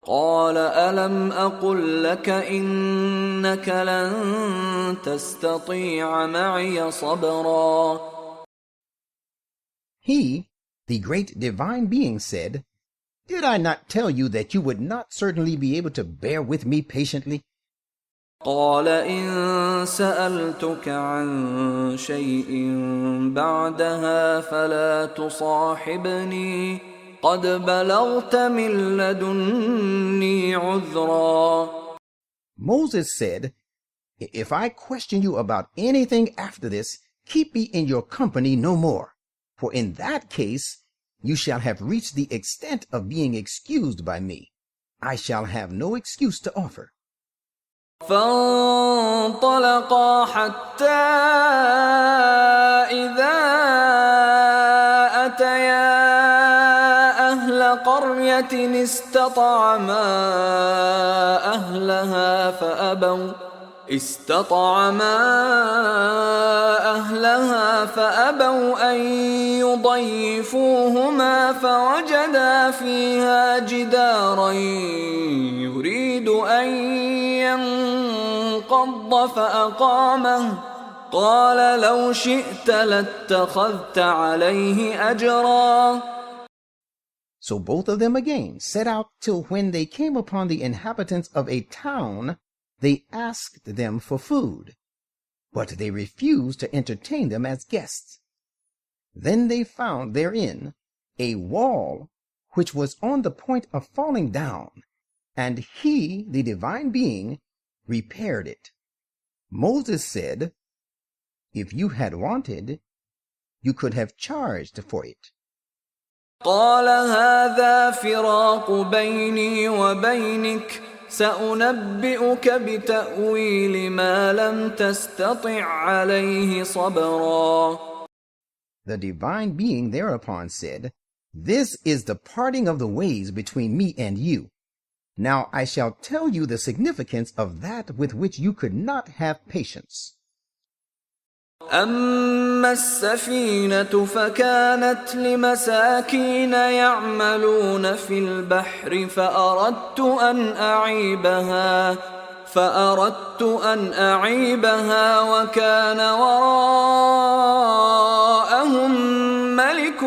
قال ألم أقل لك إنك لن تستطيع معي صبرا. He, the great divine being, said, Did I not tell you that you would not certainly be able to bear with me patiently? قال إن سألتك عن شيء بعدها فلا تصاحبني قد بلغت من لدني عذرا. Moses said, If I question you about anything after this, keep me in your company no more, for in that case you shall have reached the extent of being excused by me. I shall have no excuse to offer. فانطلقا حتى إذا أتيا أهل قرية استطعما أهلها فأبوا أن يضيفوهما فوجدا فيها جدارا يريد أن ينقض فأقامه قال لو شئت لاتخذت عليه أجرا. So both of them again set out till when they came upon the inhabitants of a town, they asked them for food, but they refused to entertain them as guests. Then they found therein a wall which was on the point of falling down, and he, the divine being, repaired it. Moses said, If you had wanted, you could have charged for it. قال هذا فراق بيني وبينك سأنبئك بتأويل ما لم تستطع عليه صبرا. The divine being thereupon said, This is the parting of the ways between me and you. Now I shall tell you the significance of that with which you could not have patience. أما السفينة فكانت لمساكين يعملون في البحر فأردت أن أعيبها وكان وراءهم ملك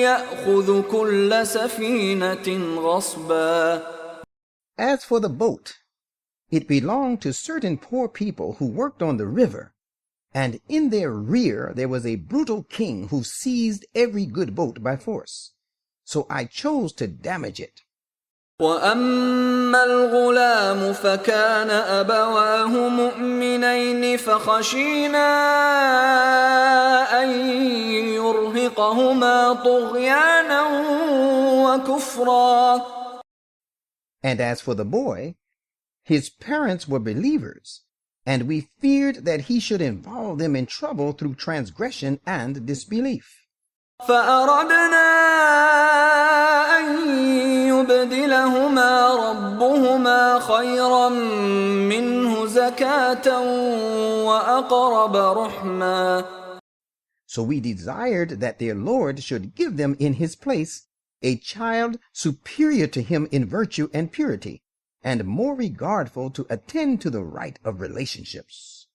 يأخذ كل سفينة غصبا. As for the boat, it belonged to certain poor people who worked on the river, and in their rear there was a brutal king who seized every good boat by force. So I chose to damage it. وأما الغلام فكان أبواه مؤمنين فخشينا أن يرهقهما طغيانا وكفرا. And as for the boy, his parents were believers, and we feared that he should involve them in trouble through transgression and disbelief. فأردنا أن يبدلهما ربهما خيرا منه زكاة وأقرب رحما. So we desired that their Lord should give them in his place a child superior to him in virtue and purity, and more regardful to attend to the right of relationships.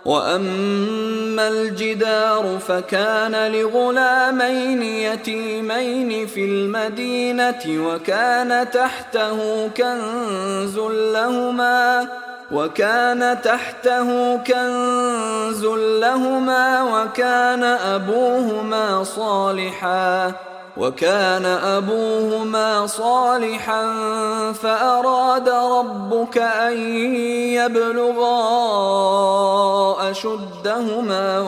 وأما الجدار فكان لغلامين يتيمين في المدينة وكان تحته كنز لهما وكان أبوهما صالحا فأراد ربك أن يبلغا أشدهما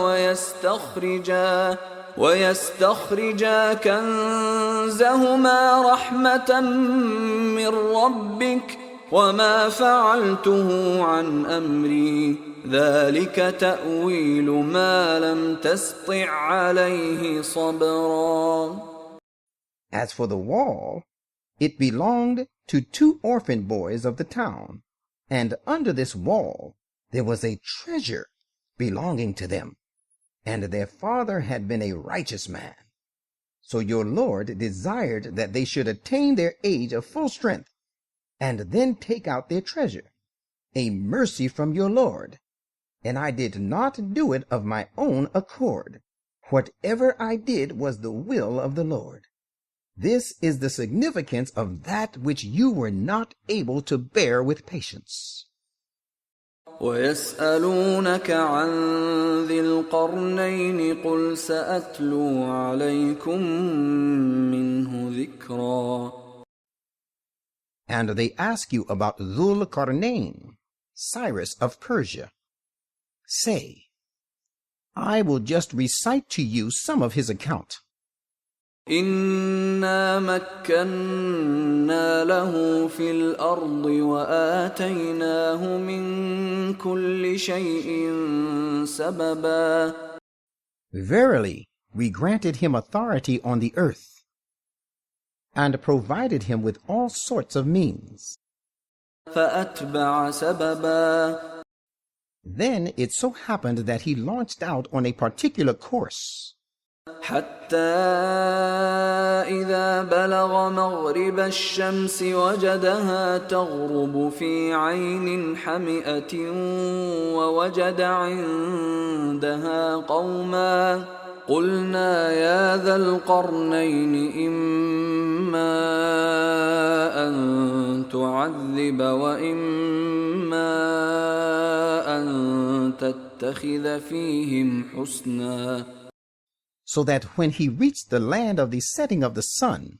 ويستخرجا كنزهما رحمة من ربك وما فعلته عن أمري ذلك تأويل ما لم تسطع عليه صبرا. As for the wall, it belonged to 2 orphan boys of the town, and under this wall there was a treasure belonging to them, and their father had been a righteous man. So your Lord desired that they should attain their age of full strength, and then take out their treasure, a mercy from your Lord. And I did not do it of my own accord. Whatever I did was the will of the Lord. This is the significance of that which you were not able to bear with patience. وَيَسْأَلُونَكَ عَنْ ذِي الْقَرْنَيْنِ قُلْ سَأَتْلُو عَلَيْكُمْ مِنْهُ ذِكْرًا. And they ask you about Dhul-Qarnayn, Cyrus of Persia. Say, I will just recite to you some of his account. إِنَّا مَكَّنَّا لَهُ فِي الْأَرْضِ وَآتَيْنَاهُ مِنْ كُلِّ شَيْءٍ سَبَبًا. Verily, we granted him authority on the earth, and provided him with all sorts of means. فَأَتْبَعَ سَبَبًا. Then it so happened that he launched out on a particular course, حتى إذا بلغ مغرب الشمس وجدها تغرب في عين حمئة ووجد عندها قوما قلنا يا ذا القرنين إما أن تعذب وإما أن تتخذ فيهم حسنا. so that when he reached the land of the setting of the sun,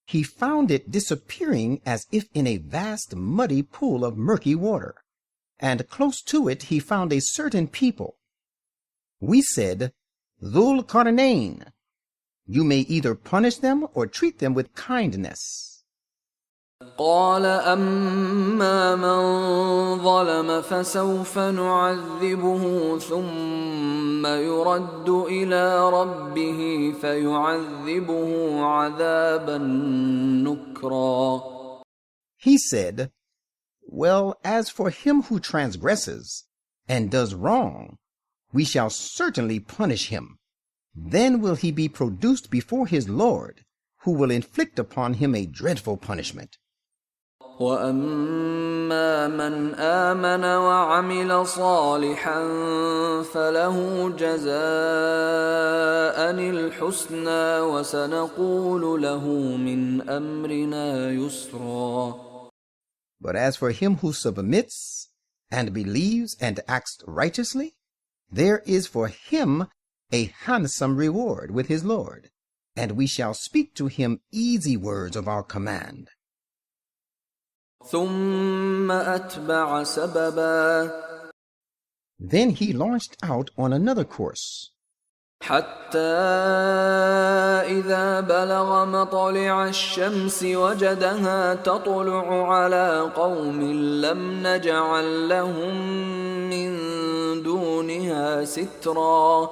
he found it disappearing as if in a vast muddy pool of murky water, and close to it he found a certain people. We said, Dhul-Qarnayn, you may either punish them or treat them with kindness. قال أما من ظلم فسوف نعذبه ثم يرد إلى ربه فيعذبه عذابا نكرا. He said, well, as for him who transgresses and does wrong, we shall certainly punish him. Then will he be produced before his Lord, who will inflict upon him a dreadful punishment. وَأَمَّا مَنْ آمَنَ وَعَمِلَ صَالِحًا فَلَهُ جَزَاءً الْحُسْنَى وَسَنَقُولُ لَهُ مِنْ أَمْرِنَا يُسْرًا. But as for him who submits and believes and acts righteously, there is for him a handsome reward with his Lord, and we shall speak to him easy words of our command. ثُمَّ أَتْبَعَ سَبَبًا. Then he launched out on another course, حتى إذا بلغ مطلع الشمس وجدها تطلع على قوم لم نجعل لهم من دونها سترا.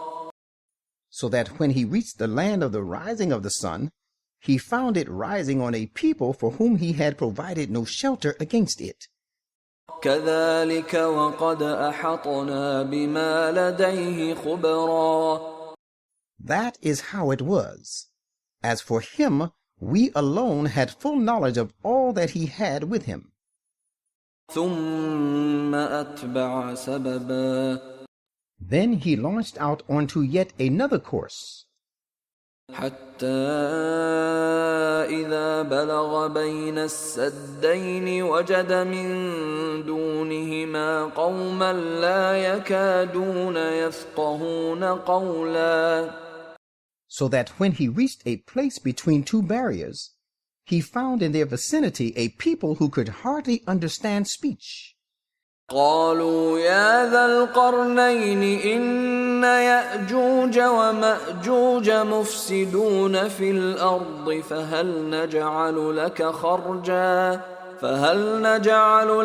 so that when he reached the land of the rising of the sun, he found it rising on a people for whom he had provided no shelter against it. كذلك وقد أحطنا بما لديه خبرا. That is how it was. As for him, we alone had full knowledge of all that he had with him. ثم أتبع سببا. Then he launched out onto yet another course, حتى إذا بلغ بين السدين وجد من دونهما قوما لا يكادون يفقهون قولا. so that when he reached a place between two barriers, he found in their vicinity a people who could hardly understand speech. قالوا يا ذا القرنين إن يأجوج ومأجوج مفسدون في الأرض فهل نجعل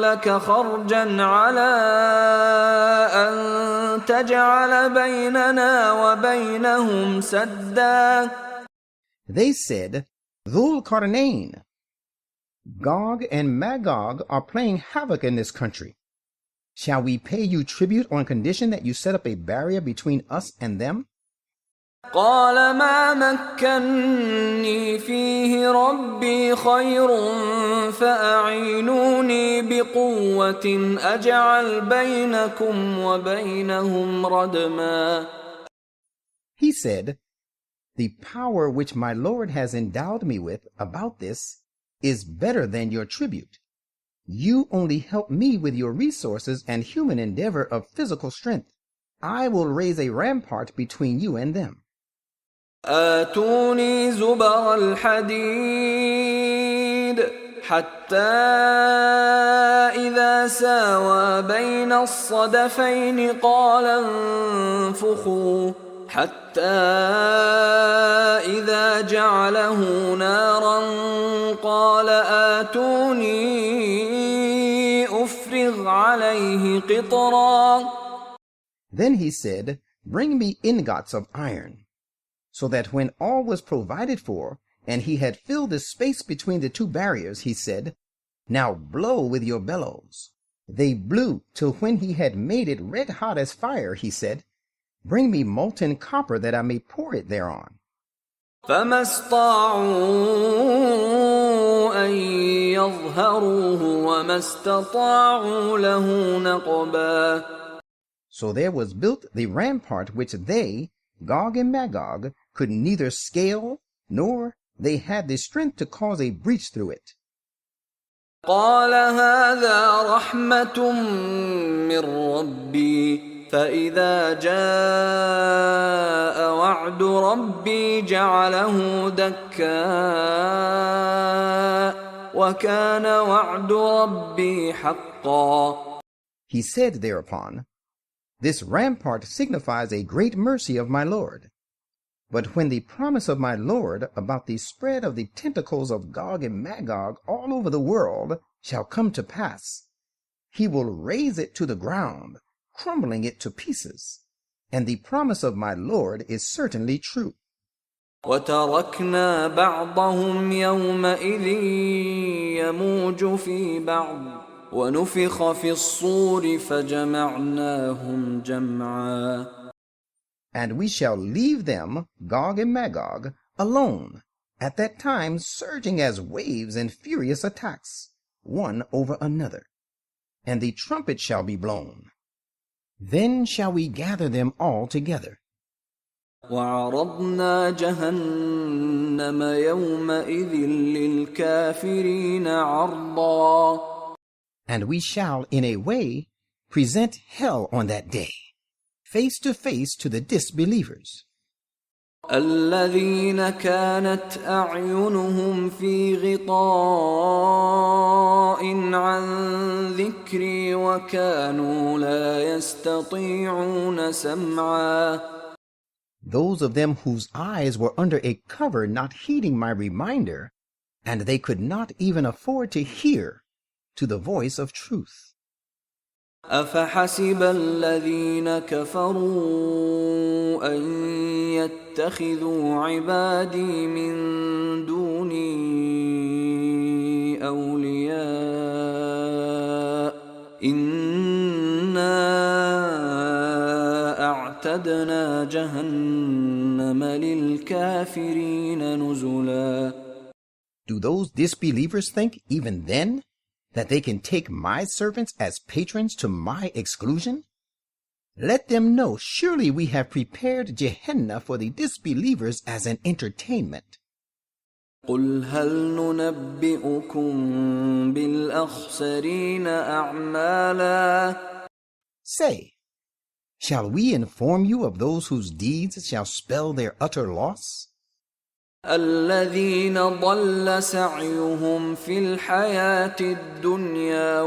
لك خرجا على أن تجعل بيننا وبينهم سدا. They said, Dhul-Qarnayn, Gog and Magog are playing havoc in this country. Shall we pay you tribute on condition that you set up a barrier between us and them? قال ما مكني فيه ربي خير فأعينوني بقوة أجعل بينكم وبينهم ردما. He said, "The power which my Lord has endowed me with about this is better than your tribute. You only help me with your resources and human endeavor of physical strength. I will raise a rampart between you and them." آتوني زبر الحديد حتى إذا ساوى بين الصدفين قال انفخوا حتى إذا جعله نارا قال آتوني أفرغ عليه قطرا. Then he said, "Bring me ingots of iron." So that when all was provided for, and he had filled the space between the two barriers, he said, "Now blow with your bellows." They blew till when he had made it red hot as fire, he said, "Bring me molten copper that I may pour it thereon." فما استطاعوا أن يظهروه وما استطاعوا له نقبا. So there was built the rampart which they, Gog and Magog, could neither scale, nor they had the strength to cause a breach through it. قال هذا رحمة من ربي فإذا جاء وعد ربي جعله دكاء وكان وعد ربي حقا. He said thereupon, "This rampart signifies a great mercy of my Lord. But when the promise of my Lord about the spread of the tentacles of Gog and Magog all over the world shall come to pass, he will raze it to the ground, crumbling it to pieces. And the promise of my Lord is certainly true." وتركنا بعضهم يومئذ يموج في بعض ونفخ في الصور فجمعناهم جمعا. And we shall leave them, Gog and Magog, alone, at that time surging as waves in furious attacks, one over another. And the trumpet shall be blown. Then shall we gather them all together. وعرضنا جهنم يومئذ للكافرين عرضا. And we shall, in a way, present hell on that day, face to face to the disbelievers. الذين كانت أعينهم في غطاء عن ذكري وكانوا لا يستطيعون سمعا. Those of them whose eyes were under a cover not heeding my reminder, and they could not even afford to hear to the voice of truth. أفحسب الذين كفروا أن يتخذوا عبادي من دوني أولياء إنا أعتدنا جهنم للكافرين نزلا. Do those disbelievers think even then that they can take my servants as patrons to my exclusion? Let them know, surely we have prepared Gehenna for the disbelievers as an entertainment. قل هل ننبئكم بالأخسرين أعمالا. Say, shall we inform you of those whose deeds shall spell their utter loss? الذين ضل سعيهم في الحياة الدنيا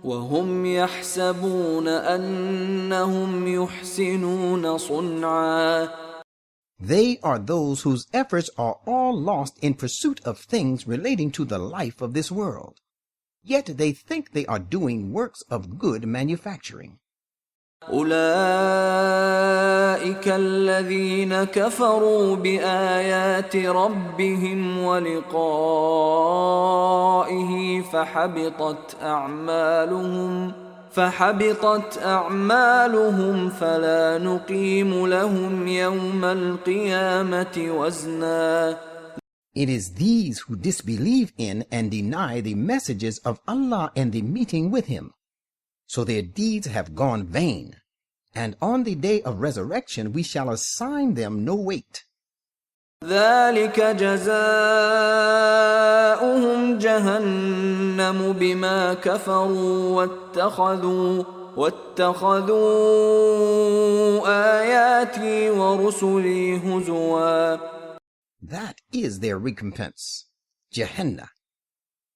وهم يحسبون أنهم يحسنون صنعا. They are those whose efforts are all lost in pursuit of things relating to the life of this world. Yet they think they are doing works of good manufacturing. أولئك الذين كفروا بآيات ربهم ولقائه فحبطت أعمالهم فلا نقيم لهم يوم القيامة وزنا. It is these who disbelieve in and deny the messages of Allah and the meeting with Him. So their deeds have gone vain, and on the day of resurrection we shall assign them no weight. ذلك جزاؤهم جهنم بما كفروا واتخذوا آياتي ورسلي هزوا. That is their recompense, Jahannam,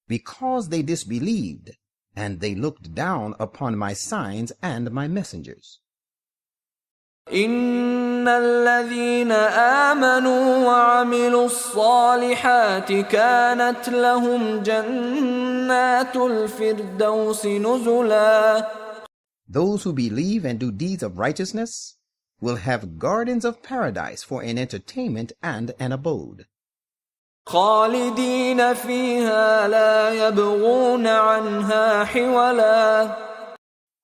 because they disbelieved, and they looked down upon my signs and my messengers. إن الذين آمنوا وعملوا الصالحات كانت لهم جنات الفردوس نزلا. Those who believe and do deeds of righteousness will have gardens of paradise for an entertainment and an abode. خالدين فيها لا يبغون عنها حولا.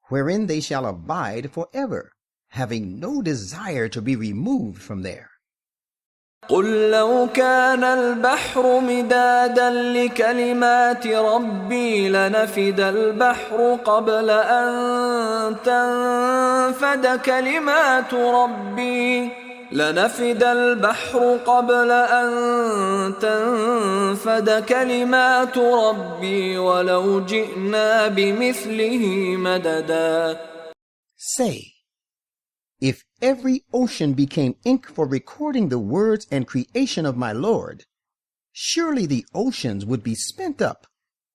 Wherein they shall abide forever, having no desire to be removed from there. قل لو كان البحر مدادا لكلمات ربي لنفد البحر قبل أن تنفد كلمات ربي ولو جئنا بمثله مددا. Say, if every ocean became ink for recording the words and creation of my Lord, surely the oceans would be spent up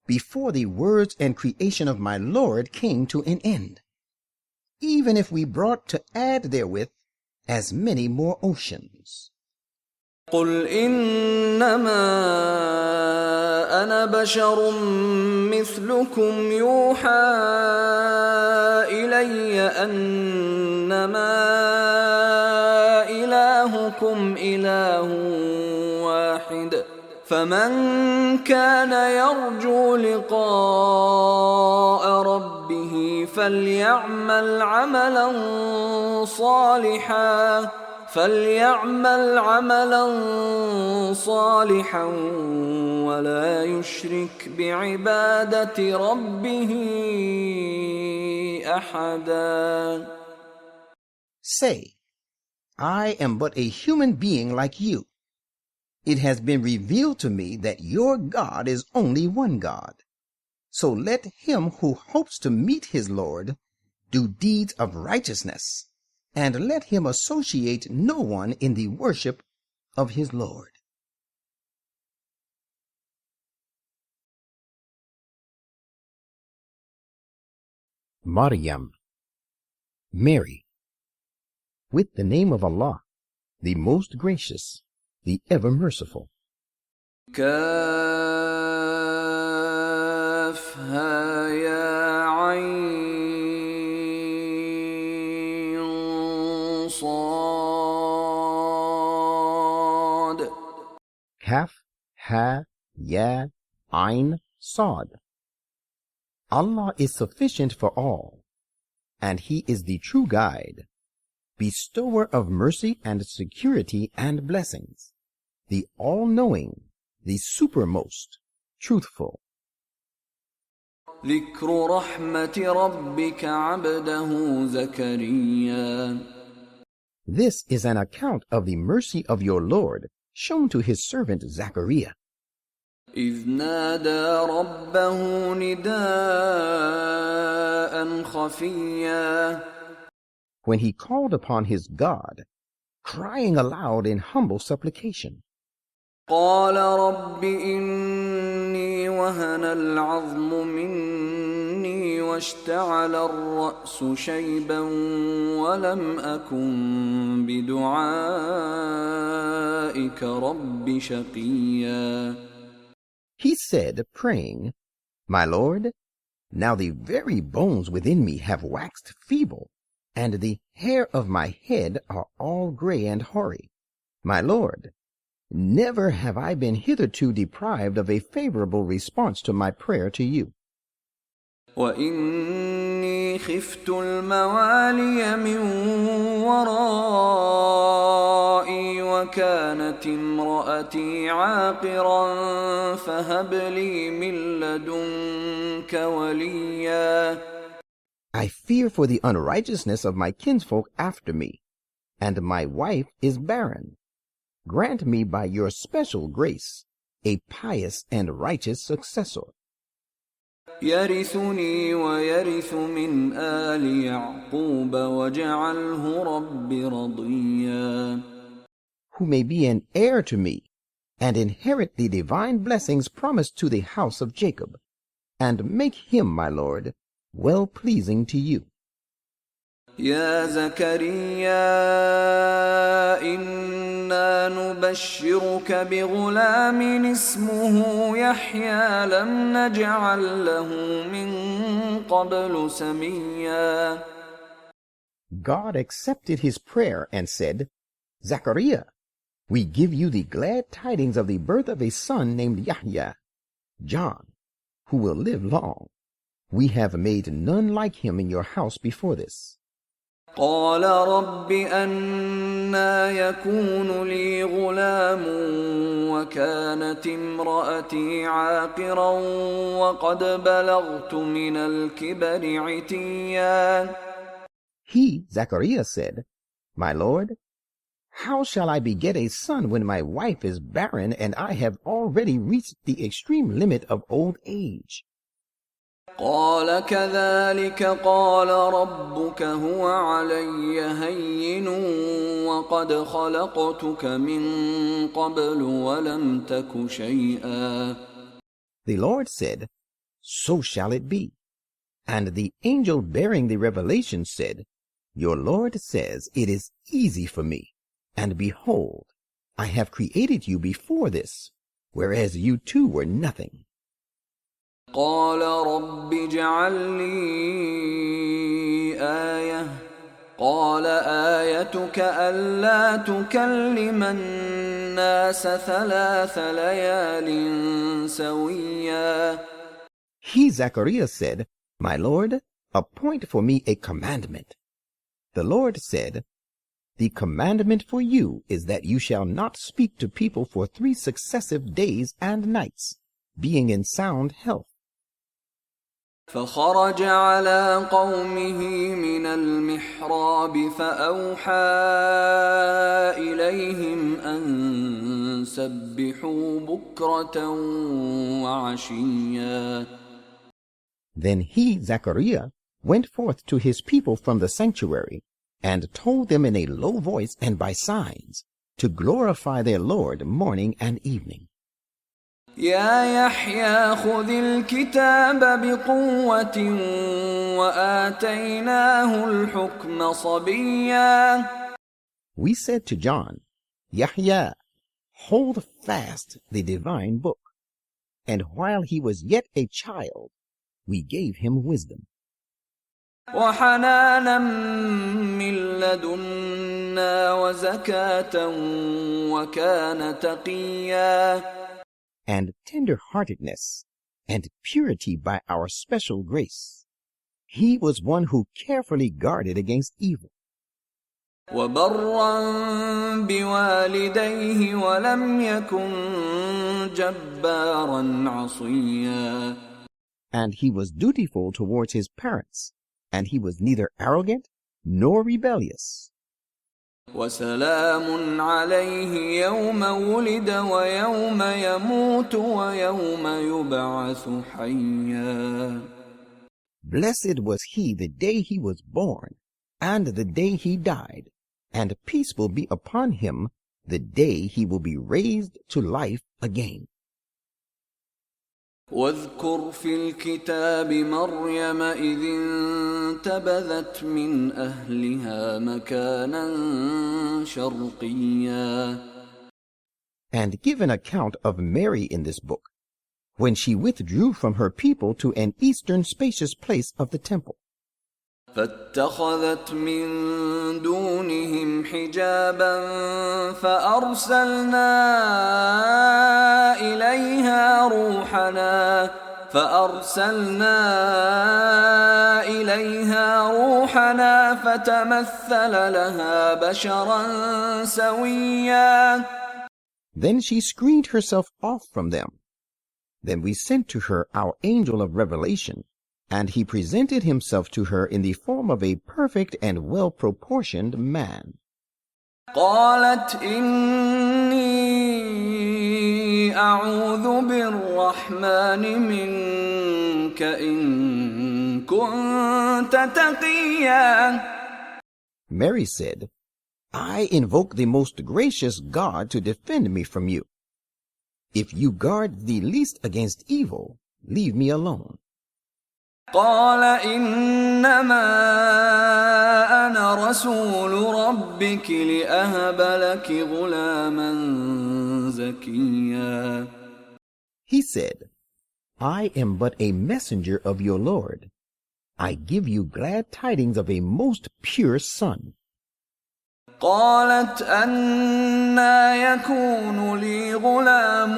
before the words and creation of my Lord came to an end, even if we brought to add therewith as many more oceans. قل إنما أنا بشر مثلكم يوحى إلي أنما إلهكم إله واحد فمن كان يرجو لقاء ربه فليعمل عملا صالحا ولا يشرك بعبادة ربه أحدا. Say, I am but a human being like you. It has been revealed to me that your God is only one God. So let him who hopes to meet his Lord do deeds of righteousness, and let him associate no one in the worship of his Lord. Maryam, Mary, with the name of Allah, the most gracious, the ever merciful. كافها يا عين صاد. Kaf, Ha, Ya, Ain, Sad. Allah is sufficient for all, and He is the true guide, bestower of mercy and security and blessings, the all-knowing, the supermost, truthful. ذكر رحمة ربك عبده زكريا. This is an account of the mercy of your Lord shown to his servant Zachariah. إذ نادى ربه نداء خفيا. When he called upon his God, crying aloud in humble supplication. قال رب إني وهن العظم مني واشتعل الرأس شيبا ولم أكن بدعائك رب شقيا. He said, praying, My Lord, now the very bones within me have waxed feeble, and the hair of my head are all gray and hoary. My Lord, never have I been hitherto deprived of a favorable response to my prayer to you. وإني خفت الموالي من ورائي وكانت امرأتي عاقرا فهب لي من لدنك وليا. I fear for the unrighteousness of my kinsfolk after me, and my wife is barren. Grant me by your special grace a pious and righteous successor, يرثني ويرث من آل يعقوب واجعله رب رضيا. who may be an heir to me, and inherit the divine blessings promised to the house of Jacob, and make him, my Lord, well-pleasing to you. يا زكريا إنا نبشرك بغلام اسمه يحيى لم نجعل له من قبل سميا. God accepted his prayer and said, Zachariah, we give you the glad tidings of the birth of a son named Yahya, John, who will live long. We have made none like him in your house before this. قال رب أنى يكون لي غلام وكانت امرأتي عاقرا وقد بلغت من الكبر عتيا. He, Zachariah, said, My Lord, how shall I beget a son when my wife is barren and I have already reached the extreme limit of old age? قال كذلك قال ربك هو علي هين وقد خلقتك من قبل ولم تك شيئا. The Lord said, So shall it be. And the angel bearing the revelation said, Your Lord says, It is easy for me. And behold, I have created you before this, whereas you too were nothing. قال رب اجعل لي آية قال آيتك ألا تكلم الناس 3 ليال سويا. He, Zachariah, said, My Lord, appoint for me a commandment. The Lord said, The commandment for you is that you shall not speak to people for 3 successive days and nights, being in sound health. فخرج على قومه من المحراب فأوحى إليهم أن سبحوا بكرة وعشيا. Then he, Zachariah, went forth to his people from the sanctuary, and told them in a low voice and by signs, to glorify their Lord morning and evening. يا يحيى خذ الكتاب بقوة وآتيناه الحكم صبيا. We said to John, Yahya, hold fast the divine book, and while he was yet a child, we gave him wisdom. وحنانا من لدنا وزكاة وكان تقيا. And tender-heartedness and purity by our special grace. He was one who carefully guarded against evil. وبرا بوالديه ولم يكن جبارا عصيا. And he was dutiful towards his parents, and he was neither arrogant nor rebellious. وسلام عليه يوم ولد ويوم يموت ويوم يبعث حيا. Blessed was he the day he was born, and the day he died, and peace will be upon him the day he will be raised to life again. واذكر في الكتاب مريم إذ انتبذت من أهلها مكانا شرقيا. And give an account of Mary in this book, when she withdrew from her people to an eastern spacious place of the temple. فاتخذت من دونهم حجابا فأرسلنا إليها روحنا فأرسلنا إليها روحنا فتمثل لها بشرا سويا. Then she screened herself off from them. Then we sent to her our angel of revelation, and he presented himself to her in the form of a perfect and well-proportioned man. قالت إني أعوذ بالرحمن منك إن كنت تقيا. Mary said, I invoke the most gracious God to defend me from you. If you guard the least against evil, leave me alone. قال إنما أنا رسول ربك لأهب لك غلاما زكيا. He said, I am but a messenger of your Lord. I give you glad tidings of a most pure son. قالت أنى يكون لي غلام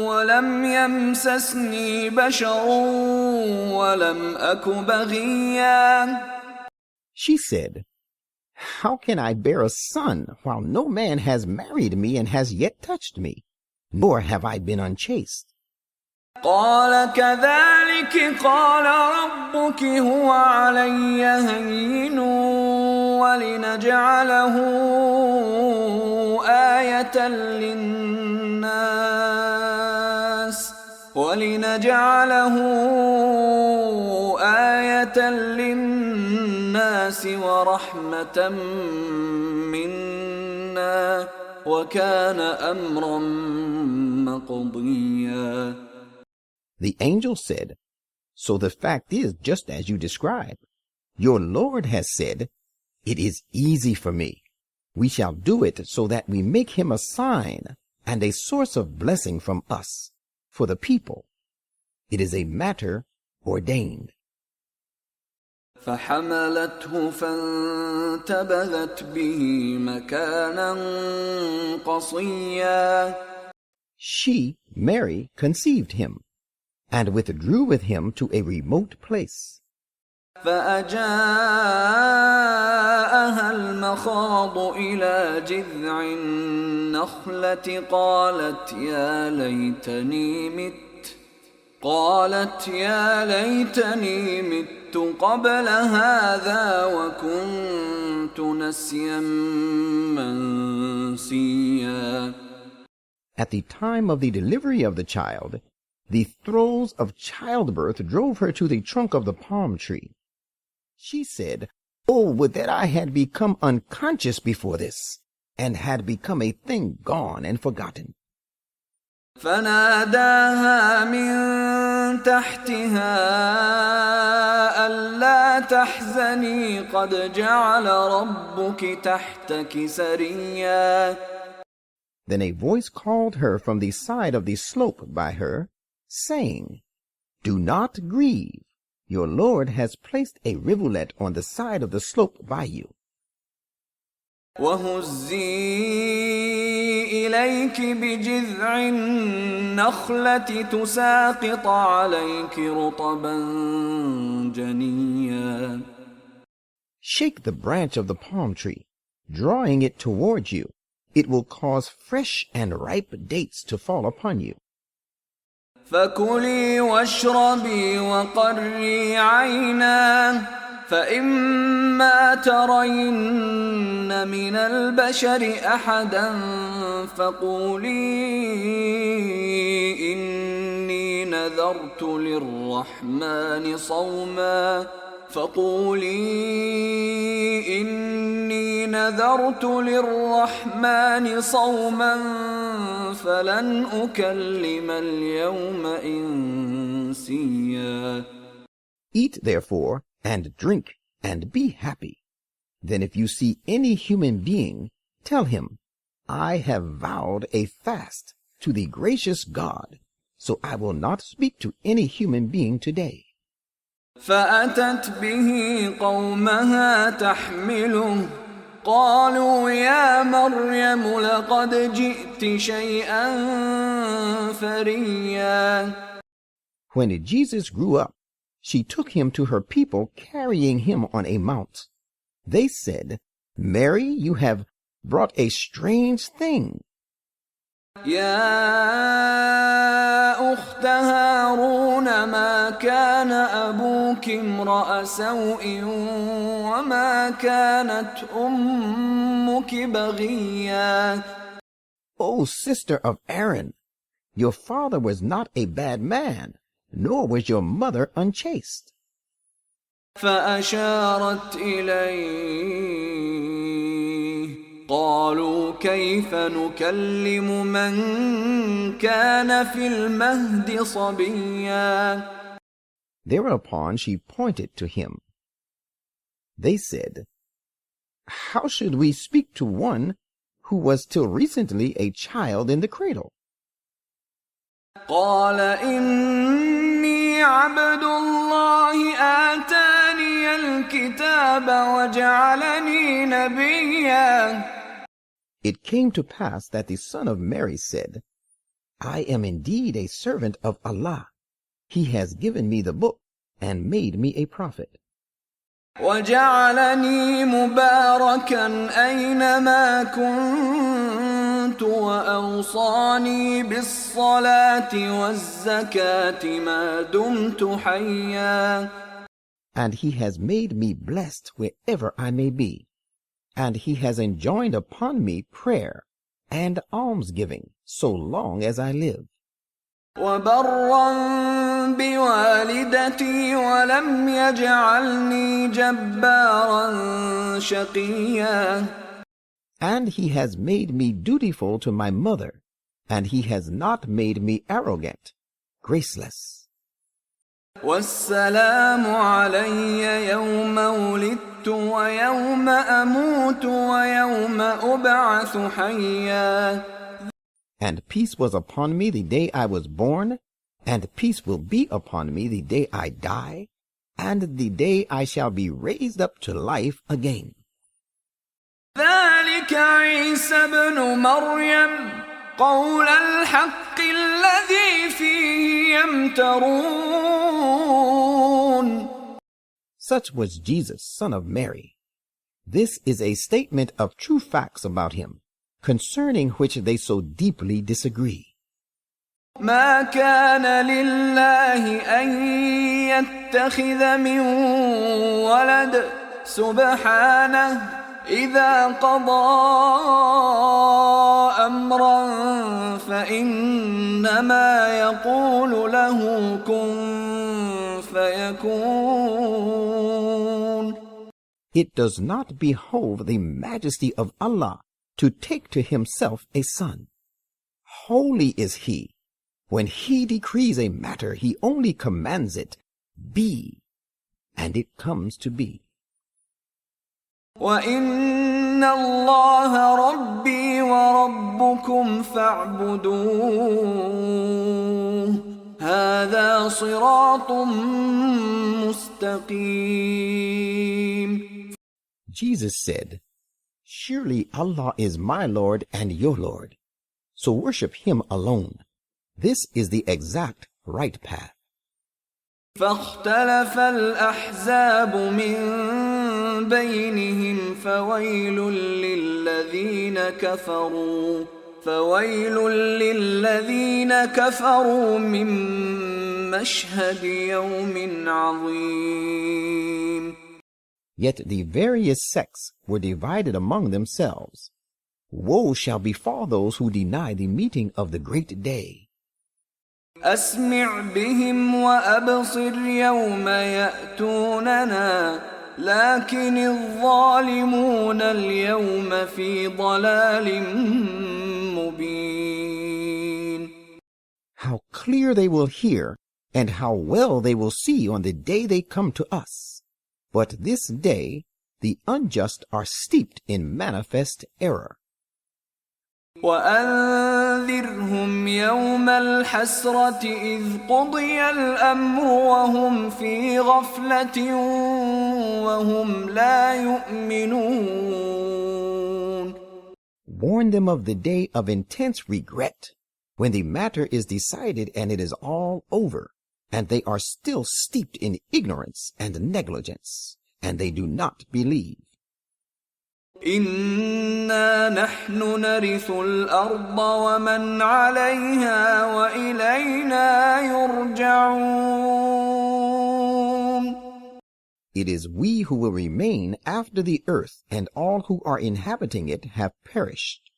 ولم يمسسني بشر ولم أك بغيا. She said, How can I bear a son while no man has married me and has yet touched me, nor have I been unchaste? قال كذلك قال ربك هو علي هين ولنجعله آية للناس ورحمة منا وكان أمرا مقضيا. The angel said, So the fact is just as you describe. Your Lord has said, It is easy for me. We shall do it so that we make him a sign and a source of blessing from us, for the people. It is a matter ordained. فحملته فانتبذت به مكانا قصيا. She, Mary, conceived him, and withdrew with him to a remote place. فأجاءها المخاض إلى جذع النخلة قالت يا ليتني مت قبل هذا وكنت نسيا منسيا. At the time of the delivery of the child, the throes of childbirth drove her to the trunk of the palm tree. She said, Oh, would that I had become unconscious before this, and had become a thing gone and forgotten. فناداها من تحتها ألا تحزني قد جعل ربك تحتك سريا. Then a voice called her from the side of the slope by her, saying, Do not grieve. Your Lord has placed a rivulet on the side of the slope by you. وهزي إليك بجذع النخلة تساقط عليك رطبا جنيا. Shake the branch of the palm tree, drawing it towards you. It will cause fresh and ripe dates to fall upon you. فكلي واشربي وقري عينا فإما ترين من البشر أحدا فقولي إني نذرت للرحمن صوما فلن أكلم اليوم إنسيا. Eat therefore and drink and be happy. Then if you see any human being, tell him, I have vowed a fast to the gracious God, so I will not speak to any human being today. فأتت به قومها تحمله قالوا يا مريم لقد جئت شيئا فريا. When Jesus grew up, she took him to her people, carrying him on a mount. They said, "Mary, you have brought a strange thing." يا أخت هارون ما كان أبوك امرأ سوء وما كانت أمك بغيا. O sister of Aaron, your father was not a bad man, nor was your mother unchaste. فأشارت إليه قالوا كيف نكلم من كان في المهد صبيا. Thereupon she pointed to him. They said, "How should we speak to one who was till recently a child in the cradle?" قال إني عبد الله آتاني الكتاب وجعلني نبيا. It came to pass that the son of Mary said, "I am indeed a servant of Allah. He has given me the book and made me a prophet." وجعلني مباركا أينما كنت وأوصاني بالصلاة والزكاة ما دمت حيا. And he has made me blessed wherever I may be. And he has enjoined upon me prayer and almsgiving so long as I live. وبرا بوالدتي ولم يجعلني جبارا شقيا. And he has made me dutiful to my mother, and he has not made me arrogant, graceless. والسلام علي يوم ولدت ويوم أموت ويوم أبعث حيا. And peace was upon me the day I was born, and peace will be upon me the day I die, and the day I shall be raised up to life again. ذلك عيسى ابن مريم قول الحق الذي فيه يمترون. Such was Jesus, son of Mary. This is a statement of true facts about him, concerning which they so deeply disagree. ما كان لله أن يتخذ من ولد سبحانه إذا قضى أمرا فإنما يقول له كن فيكون. It does not behove the majesty of Allah to take to himself a son. Holy is he. When he decrees a matter, he only commands it, be, and it comes to be. وَإِنَّ اللَّهَ رَبِّي وَرَبُّكُمْ فَاعْبُدُوهُ هَذَا صِرَاطٌ مُسْتَقِيمٌ. Jesus said, "Surely Allah is my Lord and your Lord, so worship him alone. This is the exact right path." فاختلف الأحزاب من بينهم فويل للذين كفروا من مشهد يوم عظيم. Yet the various sects were divided among themselves. Woe shall befall those who deny the meeting of the great day. أسمع بهم وأبصر يوم يأتوننا لكن الظالمون اليوم في ضلال مبين. How clear they will hear, and how well they will see on the day they come to us. But this day the unjust are steeped in manifest error. وأنذرهم يوم الحسرة إذ قضي الأمر وهم في غفلة وهم لا يؤمنون. Warn them of the day of intense regret, when the matter is decided and it is all over, and they are still steeped in ignorance and negligence, and they do not believe. إنا نحن نرث الأرض ومن عليها وإلينا يرجعون. It is we who will remain after the earth, and all who are inhabiting it have perished.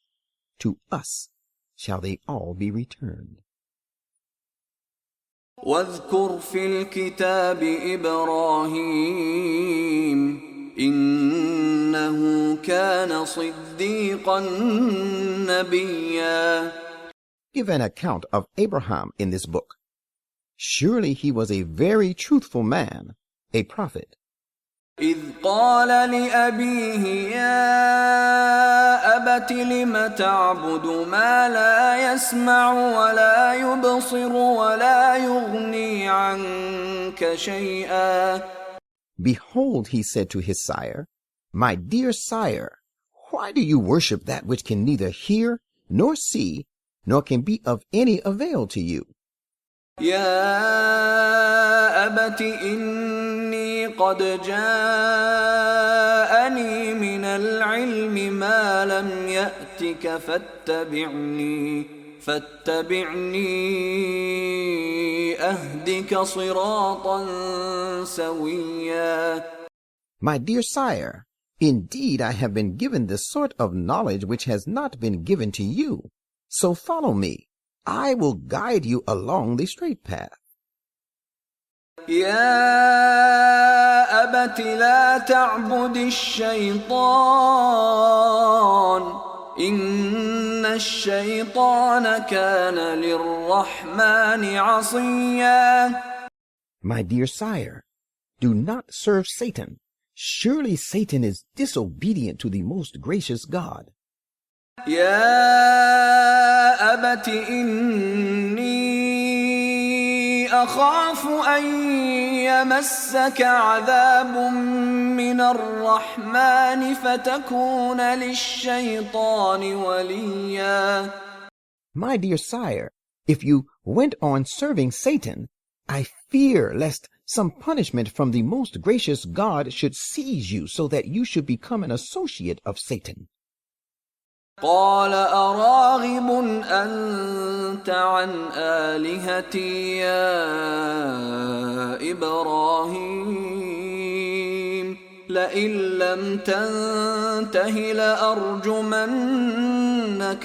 To us shall they all be returned. واذكر في الكتاب إبراهيم إنه كان صديقا نبيا. Give an account of Abraham in this book. Surely he was a very truthful man, a prophet. إذ قال لأبيه يا أبت لم تعبد ما لا يسمع ولا يبصر ولا يغني عنك شيئا. Behold, he said to his sire, My dear sire, why do you worship that which can neither hear nor see, nor can be of any avail to you? يا أبت إني قد جاءني من العلم ما لم يأتك فاتبعني أهدك صراطا سويا. My dear sire, indeed I have been given the sort of knowledge which has not been given to you. So follow me. I will guide you along the straight path. يا أبت لا تعبد الشيطان إن الشيطان كان للرحمن عصيا. My dear sire, do not serve Satan. Surely Satan is disobedient to the most gracious God. يا أبت إني أخاف أن يمسك عذاب من الرحمن فتكون للشيطان وليا. My dear sire, if you went on serving Satan, I fear lest some punishment from the most gracious God should seize you so that you should become an associate of Satan. قال أراغب أنت عن آلهتي يا إبراهيم لئن لم تنته لأرجمنك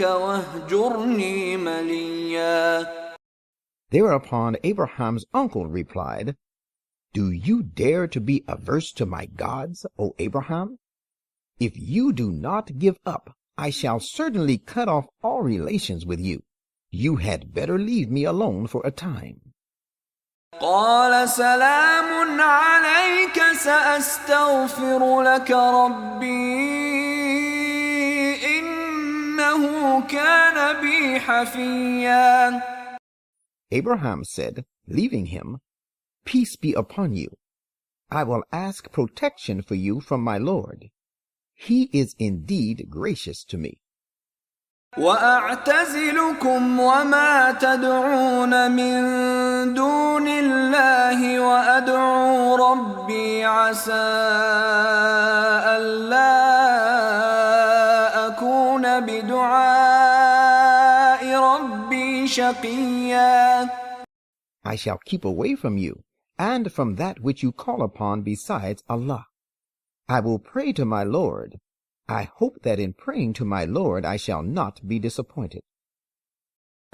واهجرني مليا. Thereupon Abraham's uncle replied, Do you dare to be averse to my gods, O Abraham? If you do not give up, I shall certainly cut off all relations with you. You had better leave me alone for a time. قال سلام عليك سأستغفر لك ربي إنه كان بي حفيا. Abraham said, leaving him, Peace be upon you. I will ask protection for you from my Lord. He is indeed gracious to me. وأعتزلكم وما تدعون من دون الله وأدعو ربي عسى ألا أكون بدعاء ربي شقيا. I shall keep away from you and from that which you call upon besides Allah. I will pray to my Lord. I hope that in praying to my Lord I shall not be disappointed.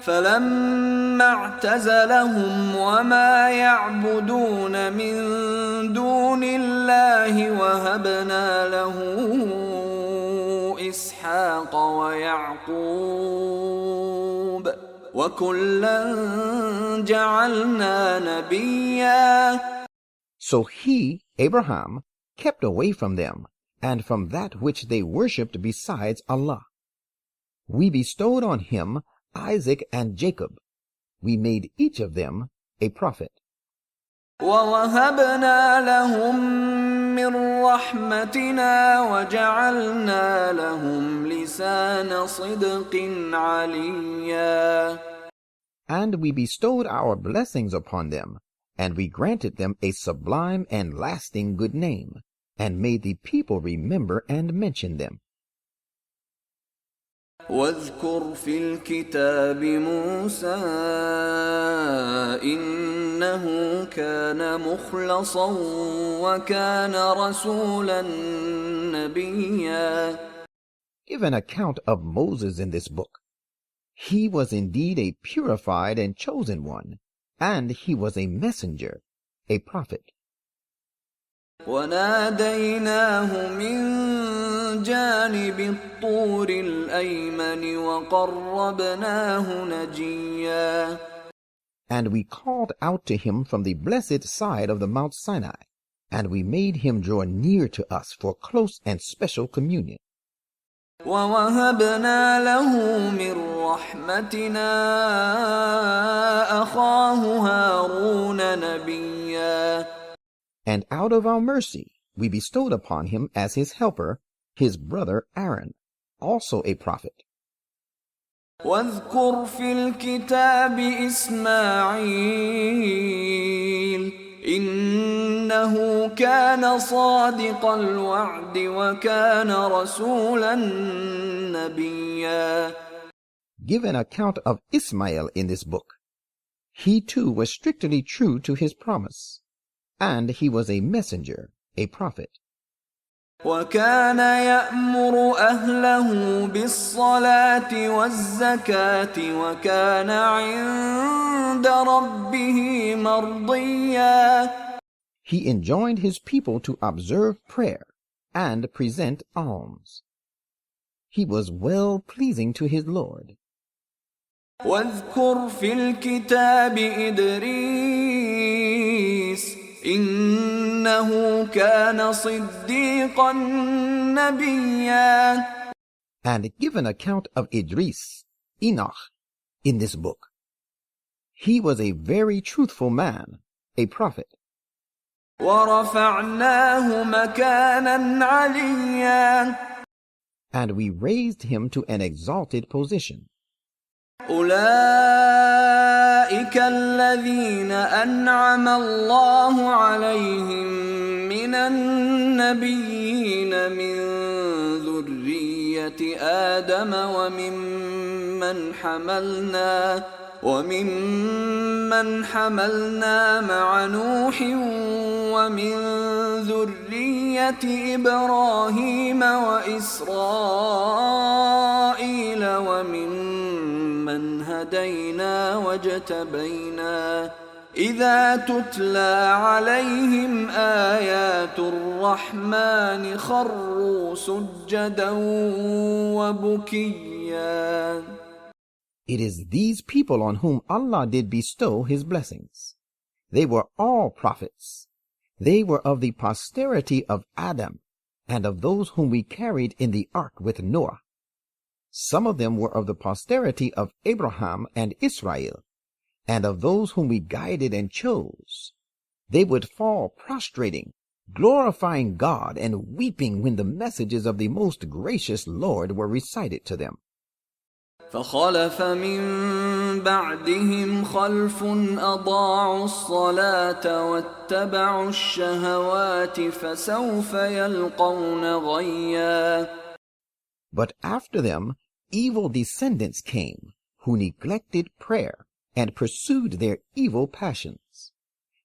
فلما اعتزلهم وما يعبدون من دون الله وهبنا له إسحاق ويعقوب وكلا جعلنا نبيا. So he, Abraham, kept away from them and from that which they worshipped besides Allah. We bestowed on him Isaac and Jacob. We made each of them a prophet. وَوَهَبْنَا لَهُم مِّن رَّحْمَتِنَا وَجَعَلْنَا لَهُمْ لِسَانَ صِدْقٍ عَلِيًّا. And we bestowed our blessings upon them, and we granted them a sublime and lasting good name, and made the people remember and mention them. واذكر في الكتاب موسى إنه كان مخلصا وكان رسولا نبيا. Give an account of Moses in this book. He was indeed a purified and chosen one, and he was a messenger, a prophet. وناديناه من جانب الطور الأيمن وقربناه نجيا. And we called out to him from the blessed side of the Mount Sinai, and we made him draw near to us for close and special communion. ووهبنا له من رحمتنا أخاه هارون نبيا. And out of our mercy we bestowed upon him as his helper his brother Aaron, also a prophet. واذكر في الكتاب إسماعيل إنه كان صادق الوعد وكان رسولا نبيا. Give an account of Ismail in this book. He too was strictly true to his promise, and he was a messenger, a prophet. وكان يأمر أهله بالصلاة والزكاة وكان عند ربه مرضيا. He enjoined his people to observe prayer and present alms. He was well pleasing to his Lord. واذكر في الكتاب إدريس إنه كان صديقا نبيا. And give an account of Idris, Enoch, in this book. He was a very truthful man, a prophet. ورفعناه مكانا عليا. And we raised him to an exalted position. أولئك الذين أنعم الله عليهم من النبيين من ذرية آدم وممن حملنا مع نوح ومن ذرية إبراهيم وإسرائيل وممن هدينا واجتبينا إذا تتلى عليهم آيات الرحمن خروا سجدا وبكيا. It is these people on whom Allah did bestow his blessings. They were all prophets. They were of the posterity of Adam, and of those whom we carried in the ark with Noah. Some of them were of the posterity of Abraham and Israel, and of those whom we guided and chose. They would fall prostrating, glorifying God and weeping when the messages of the most gracious Lord were recited to them. فخلف من بعدهم خلف أضاعوا الصلاة واتبعوا الشهوات فسوف يلقون غيا. But after them evil descendants came, who neglected prayer and pursued their evil passions.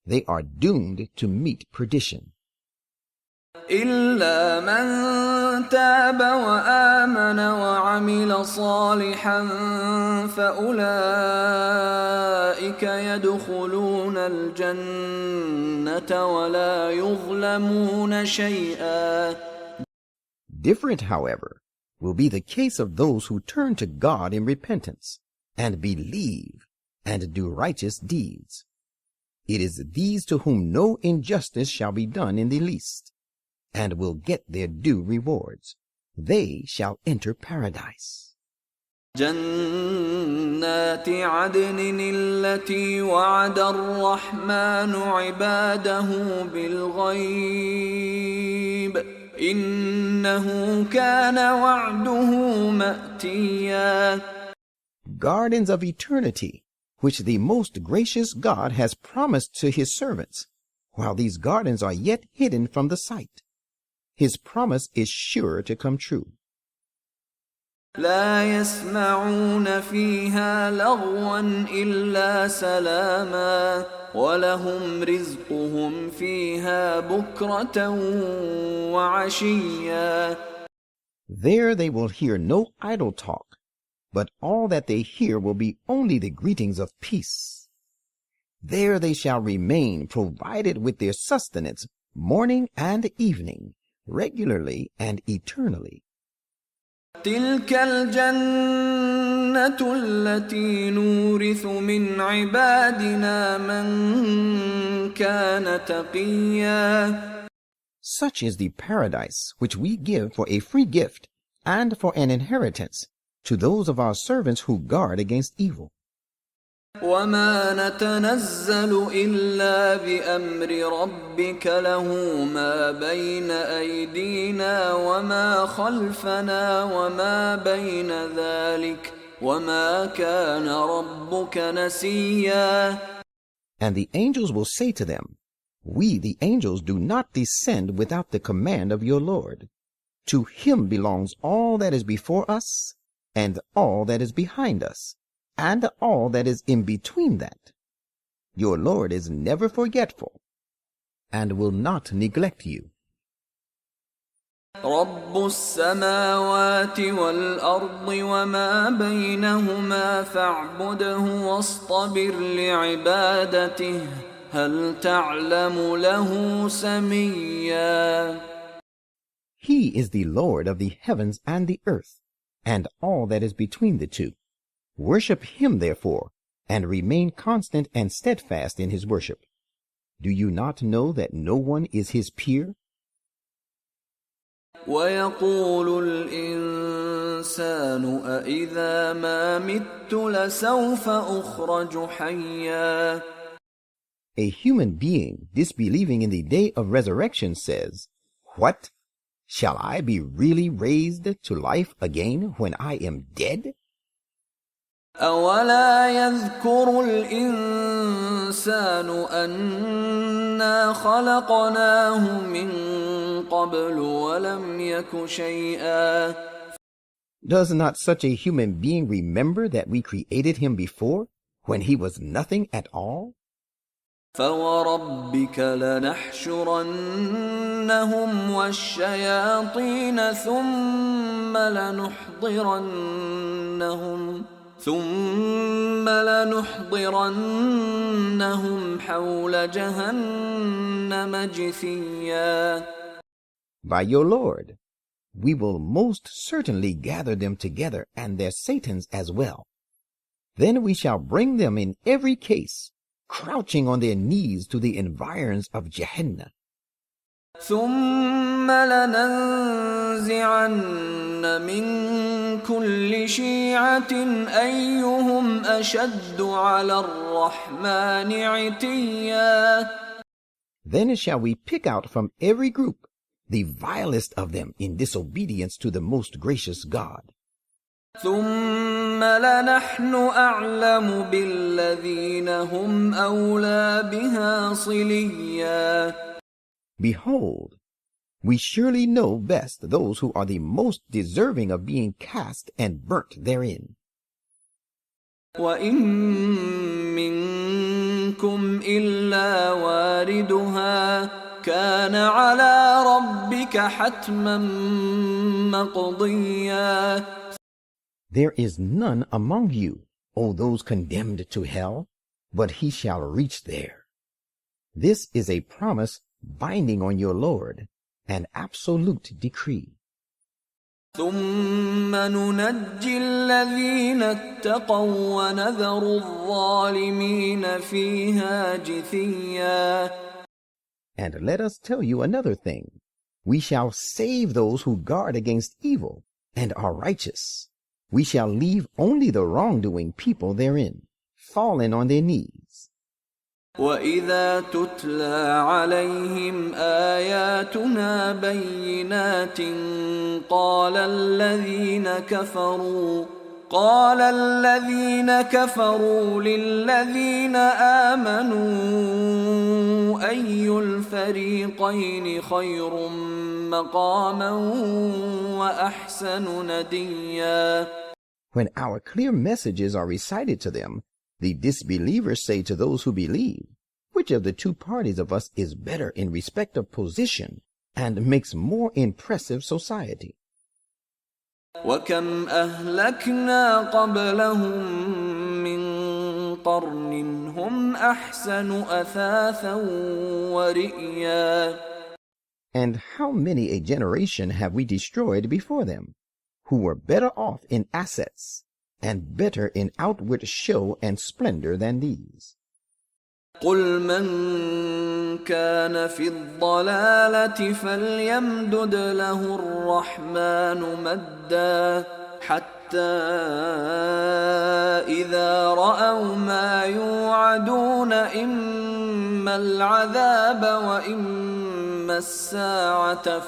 They are doomed to meet perdition. إلا من تاب وآمن وعمل صالحا فأولئك يدخلون الجنة ولا يظلمون شيئا. Different, however, will be the case of those who turn to God in repentance and believe and do righteous deeds. It is these to whom no injustice shall be done in the least, and will get their due rewards. They shall enter paradise. جنات عدن التي وعد الرحمن عباده بالغيب إنه كان وعده مأتيا. Gardens of eternity, which the most gracious God has promised to his servants, while these gardens are yet hidden from the sight. His promise is sure to come true. لا يسمعون فيها لغوا إلا سلاما ولهم رزقهم فيها بكرة وعشيا. There they will hear no idle talk, but all that they hear will be only the greetings of peace. There they shall remain, provided with their sustenance, morning and evening, regularly and eternally. تلك الجنة التي نورث من عبادنا من كان تقيا. Such is the paradise which we give for a free gift and for an inheritance to those of our servants who guard against evil. وما نتنزل إلا بأمر ربك له ما بين أيدينا وما خلفنا وما بين ذلك وما كان ربك نسيا. And the angels will say to them, We, the angels, do not descend without the command of your Lord. To him belongs all that is before us, and all that is behind us, and all that is in between that. Your Lord is never forgetful, and will not neglect you. رب السماوات والأرض وما بينهما فاعبده واصطبر لعبادته هل تعلم له سميا. He is the Lord of the heavens and the earth, and all that is between the two. Worship him, therefore, and remain constant and steadfast in his worship. Do you not know that no one is his peer? ويقول الإنسان أإذا ما مت لسوف أخرج حيا. A human being disbelieving in the day of resurrection says, What? Shall I be really raised to life again when I am dead? أولا يذكر الإنسان أنا خلقناه من قبل ولم يك شيئا. Does not such a human being remember that we created him before, when he was nothing at all? فوربك لنحشرنهم والشياطين ثم لنحضرنهم حول جهنم جثيا. By your Lord, we will most certainly gather them together and their Satans as well. Then we shall bring them in every case, crouching on their knees to the environs of Gehenna. ثم لننزعن من كل شيعة أيهم أشد على الرحمن عتيا. Then shall we pick out from every group the vilest of them in disobedience to the most gracious God. ثم لنحن أعلم بالذين هم أولى بها صليا. Behold, we surely know best those who are the most deserving of being cast and burnt therein. وَإِن مِّنكُمْ إِلَّا وَارِدُهَا كَانَ عَلَى رَبِّكَ حَتْمًا مَّقْضِيًّا. There is none among you, O those condemned to hell, but he shall reach there. This is a promise binding on your Lord, an absolute decree. ثُمَّ نُنَجِّي الَّذِينَ اتَّقَوا وَنَذَرُ الظَّالِمِينَ فِيهَا جِثِيًّا. And let us tell you another thing. We shall save those who guard against evil and are righteous. We shall leave only the wrongdoing people therein, fallen on their knees. وَإِذَا تُتْلَى عَلَيْهِمْ آيَاتُنَا بَيِّنَاتٍ قَالَ قال الذين كفروا للذين آمنوا أي الفريقين خير مقاما وأحسن نديا. When our clear messages are recited to them, the disbelievers say to those who believe, which of the two parties of us is better in respect of position and makes more impressive society? وَكَمْ أَهْلَكْنَا قَبْلَهُمْ مِنْ قَرْنٍ هُمْ أَحْسَنُ أَثَاثًا وَرِئْيًا. And how many a generation have we destroyed before them, who were better off in assets and better in outward show and splendor than these? قُلْ مَنْ كَانَ فِي الضَّلَالَةِ فَلْيَمْدُدْ لَهُ الرَّحْمَنُ مَدًّا حَتَّى إِذَا رَأَوْا مَا يُوعَدُونَ إِمَّا الْعَذَابَ وَإِمَّا السَّاعَةَ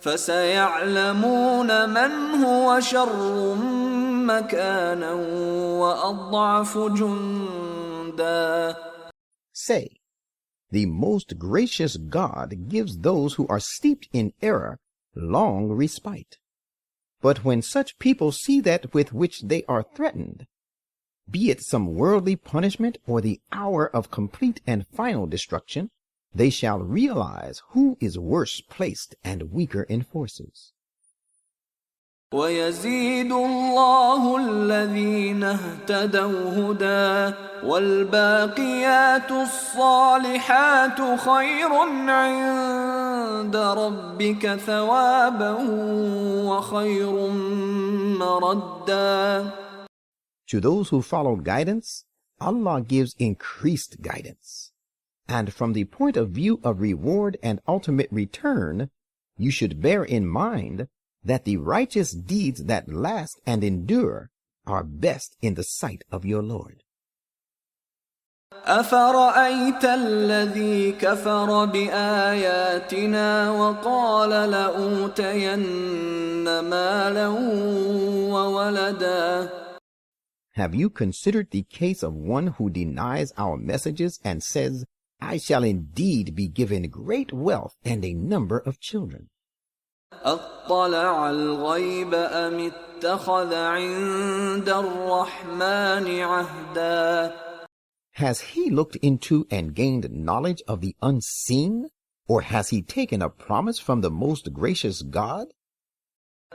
فسيعلمون من هو شر مكانا وأضعف جندا. Say, the most gracious God gives those who are steeped in error long respite. But when such people see that with which they are threatened, be it some worldly punishment or the hour of complete and final destruction, they shall realize who is worse placed and weaker in forces. وَيَزِيدُ اللَّهُ الَّذِينَ اهْتَدَوْا هُدًى وَالْبَاقِيَاتُ الصَّالِحَاتُ خَيْرٌ عِندَ رَبِّكَ ثَوَابًا وَخَيْرٌ مَرَدًّا. To those who follow guidance, Allah gives increased guidance. And from the point of view of reward and ultimate return, you should bear in mind that the righteous deeds that last and endure are best in the sight of your Lord. أَفَرَأَيْتَ الَّذِي كَفَرَ بِآيَاتِنَا وَقَالَ لَأُوتَيَنَّ مَالًا وَوَلَدًا. Have you considered the case of one who denies our messages and says, I shall indeed be given great wealth and a number of children? أَطَّلَعَ الْغَيْبَ أَمِ اتَّخَذَ عِندَ الرَّحْمَنِ عَهْدًا. Has he looked into and gained knowledge of the unseen, or has he taken a promise from the most gracious God?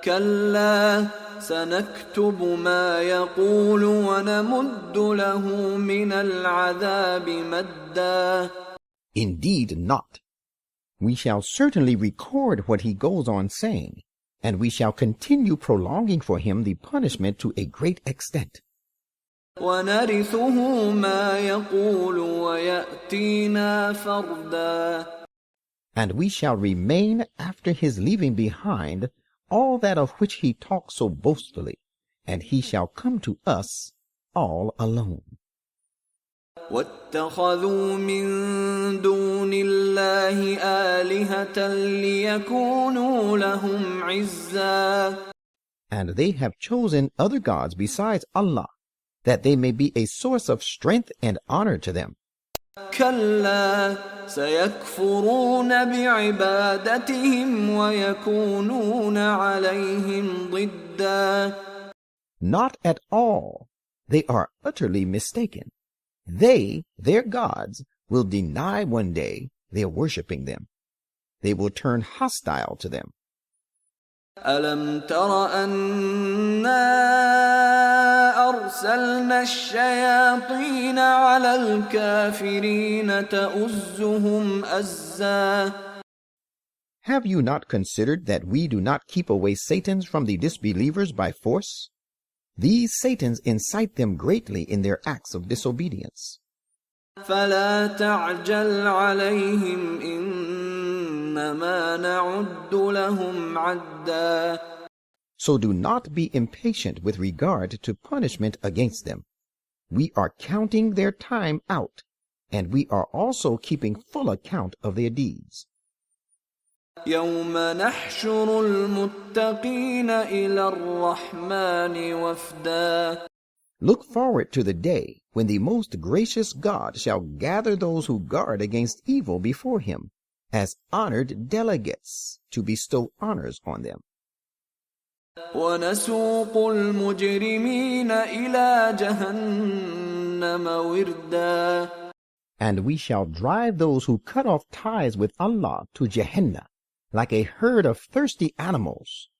كَلَّا سَنَكْتُبُ مَا يَقُولُ وَنَمُدُّ لَهُ مِنَ الْعَذَابِ مَدًّا. Indeed not. We shall certainly record what he goes on saying, and we shall continue prolonging for him the punishment to a great extent. وَنَرِثُهُ مَا يَقُولُ وَيَأْتِينَا فَرْدًا. And we shall remain after his leaving behind all that of which he talks so boastfully, and he shall come to us all alone. وَاتَّخَذُوا مِن دُونِ اللَّهِ آلِهَةً لِيَكُونُوا لَهُمْ عِزًّا. And they have chosen other gods besides Allah, that they may be a source of strength and honor to them. كَلَّا سَيَكْفُرُونَ بِعِبَادَتِهِمْ وَيَكُونُونَ عَلَيْهِمْ ضِدًّا. Not at all. They are utterly mistaken. They, their gods, will deny one day their worshipping them. They will turn hostile to them. أَلَمْ تَرَ أَنَّا أَرْسَلْنَا الشَّيَاطِينَ عَلَى الْكَافِرِينَ تَؤُزُّهُمْ أَزًّا. Have you not considered that we do not keep away Satans from the disbelievers by force? These Satans incite them greatly in their acts of disobedience. فَلَا تَعْجَلْ عَلَيْهِمْ إِنَّمَا نَعُدُّ لَهُمْ عَدًّا. So do not be impatient with regard to punishment against them. We are counting their time out, and we are also keeping full account of their deeds. يوم نحشر المتقين إلى الرحمن وفدا. Look forward to the day when the most gracious God shall gather those who guard against evil before him as honored delegates to bestow honors on them. ونسوق المجرمين إلى جهنم وردا. And we shall drive those who cut off ties with Allah to Jahannam like a herd of thirsty animals.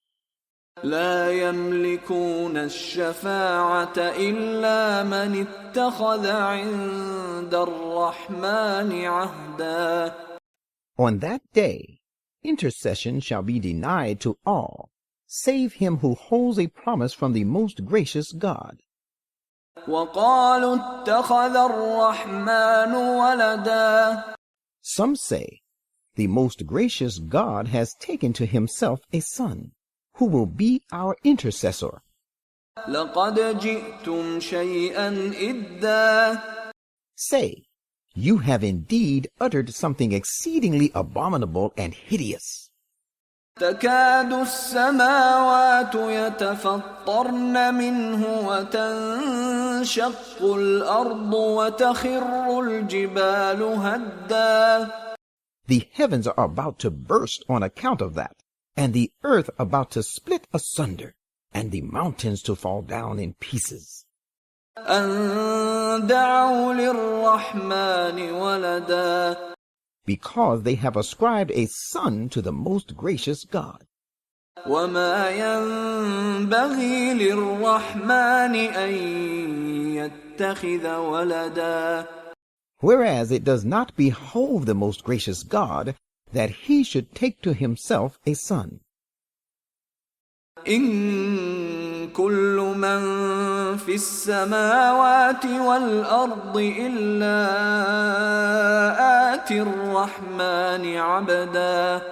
لا يملكون الشفاعة إلا من اتخذ عند الرحمن عهدا. On that day, intercession shall be denied to all, save him who holds a promise from the most gracious God. وقالوا اتخذ الرحمن ولدا. Some say, the most gracious God has taken to himself a son, who will be our intercessor. لقد جئتم شيئا إدا. Say, you have indeed uttered something exceedingly abominable and hideous. تكاد السماوات يتفطرن منه وتنشق الأرض وتخر الجبال هدا. The heavens are about to burst on account of that, and the earth about to split asunder, and the mountains to fall down in pieces. أن دعوا للرحمن ولدا. Because they have ascribed a son to the most gracious God. وما ينبغي للرحمن أن يتخذ ولدا. Whereas it does not behove the most gracious God that he should take to himself a son. إن كل من في السماوات والأرض إلا آتي الرحمن عبدا.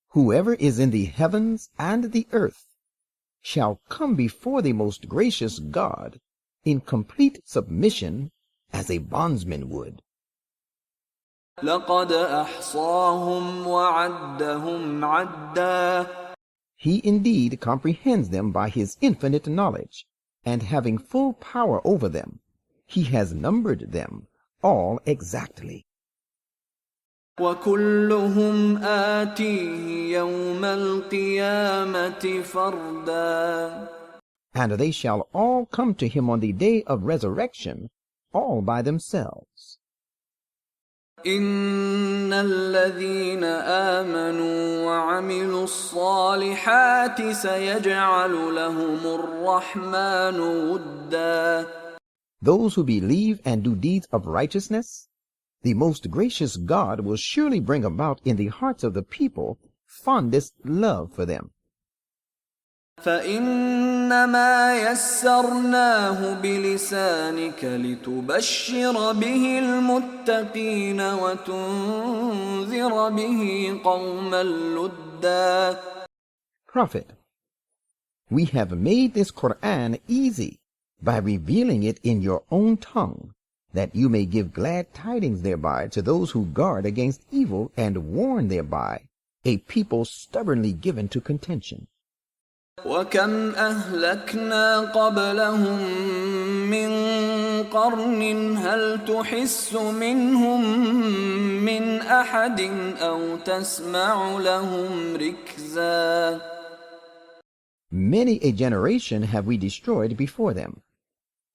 Whoever is in the heavens and the earth shall come before the most gracious God in complete submission as a bondsman would. لقد أحصاهم وعدهم عدا. He indeed comprehends them by his infinite knowledge, and having full power over them, he has numbered them all exactly. وكلهم آتيه يوم القيامة فردا. And they shall all come to him on the day of resurrection, all by themselves. إن الذين آمنوا وعملوا الصالحات سيجعل لهم الرحمن ودا. Those who believe and do deeds of righteousness, the most gracious God will surely bring about in the hearts of the people fondest love for them. فإنما يسرناه بلسانك لتبشر به المتقين وتنذر به قوما لدا. Prophet, we have made this Quran easy by revealing it in your own tongue, that you may give glad tidings thereby to those who guard against evil and warn thereby a people stubbornly given to contention. وكم أهلكنا قبلهم من قرن هل تحس منهم من أحد أو تسمع لهم ركزا. Many a generation have we destroyed before them.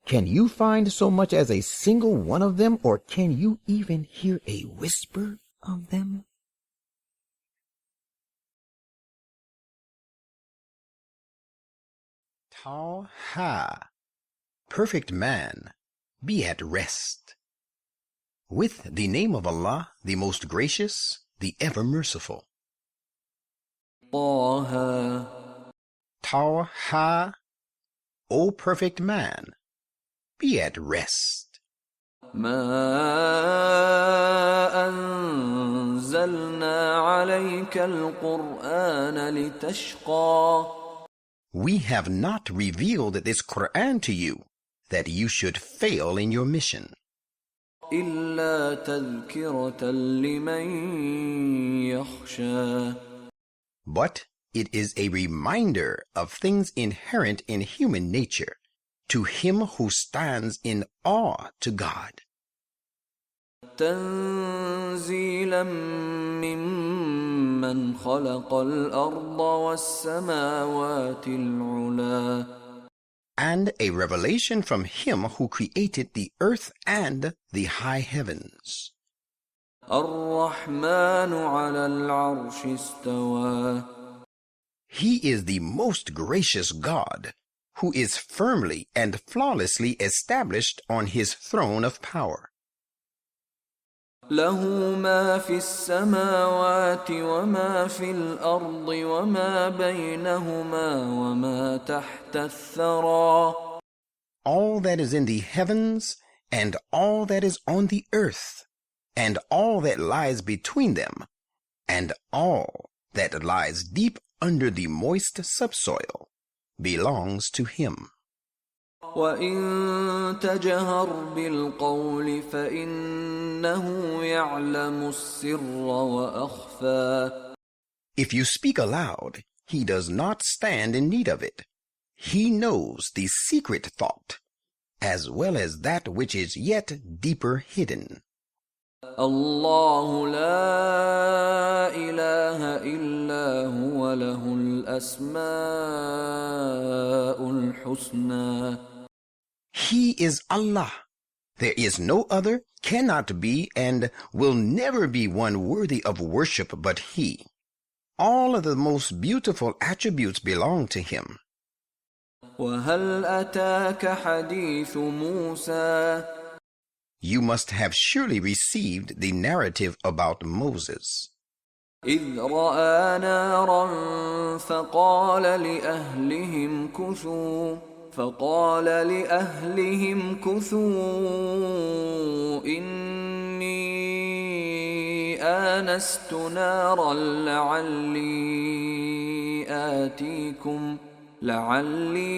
Can you find so much as a single one of them, or can you even hear a whisper of them? Ha, perfect man, be at rest. With the name of Allah, the most gracious, the ever merciful. Ha, O perfect man, be at rest. ما أنزلنا عليك القرآن لتشقى. We have not revealed this Quran to you, that you should fail in your mission. إلا تذكرة لمن يخشى. but it is a reminder of things inherent in human nature to him who stands in awe to God. تنزيلا ممن خلق الأرض والسماوات العلا. And a revelation from him who created the earth and the high heavens. الرحمن على العرش استوى. He is the most gracious God, who is firmly and flawlessly established on his throne of power. له ما في السماوات وما في الأرض وما بينهما وما تحت الثرى. All that is in the heavens and all that is on the earth and all that lies between them and all that lies deep under the moist subsoil belongs to him. وَإِن تَجْهَرْ بِالْقَوْلِ فَإِنَّهُ يَعْلَمُ السِّرَّ وَأَخْفَى. If you speak aloud, he does not stand in need of it. He knows the secret thought, as well as that which is yet deeper hidden. الله لا إله إلا هو له الأسماء الحسنى. He is Allah. There is no other, cannot be, and will never be one worthy of worship but he. All of the most beautiful attributes belong to him. وهل أتاك حديث موسى. You must have surely received the narrative about Moses. إذ رأى نارا فقال لأهلهم كثوا إني آنست نارا لعلي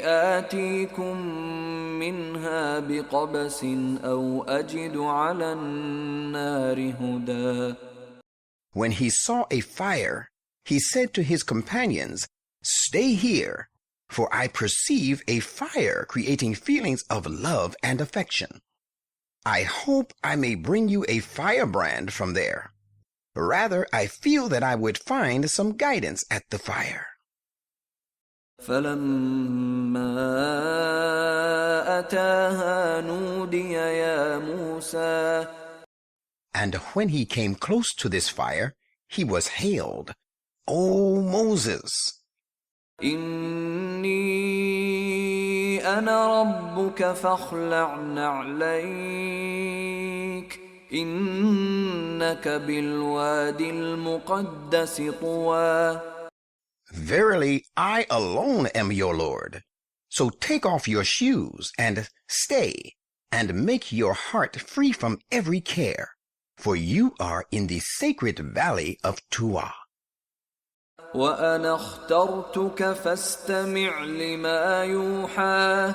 آتيكم منها بقبس أو أجد على النار هدى. When he saw a fire, he said to his companions, "Stay here, for I perceive a fire creating feelings of love and affection. I hope I may bring you a firebrand from there. Rather, I feel that I would find some guidance at the fire." فلما أتاها نودي يا موسى. And when he came close to this fire, he was hailed, "O Moses, إني أنا ربك فاخلع نعليك إنك بالوادي المقدس طوى. Verily, I alone am your Lord. So take off your shoes and stay, and make your heart free from every care, for you are in the sacred valley of Tuwa. وأنا اخترتك فاستمع لما يوحى.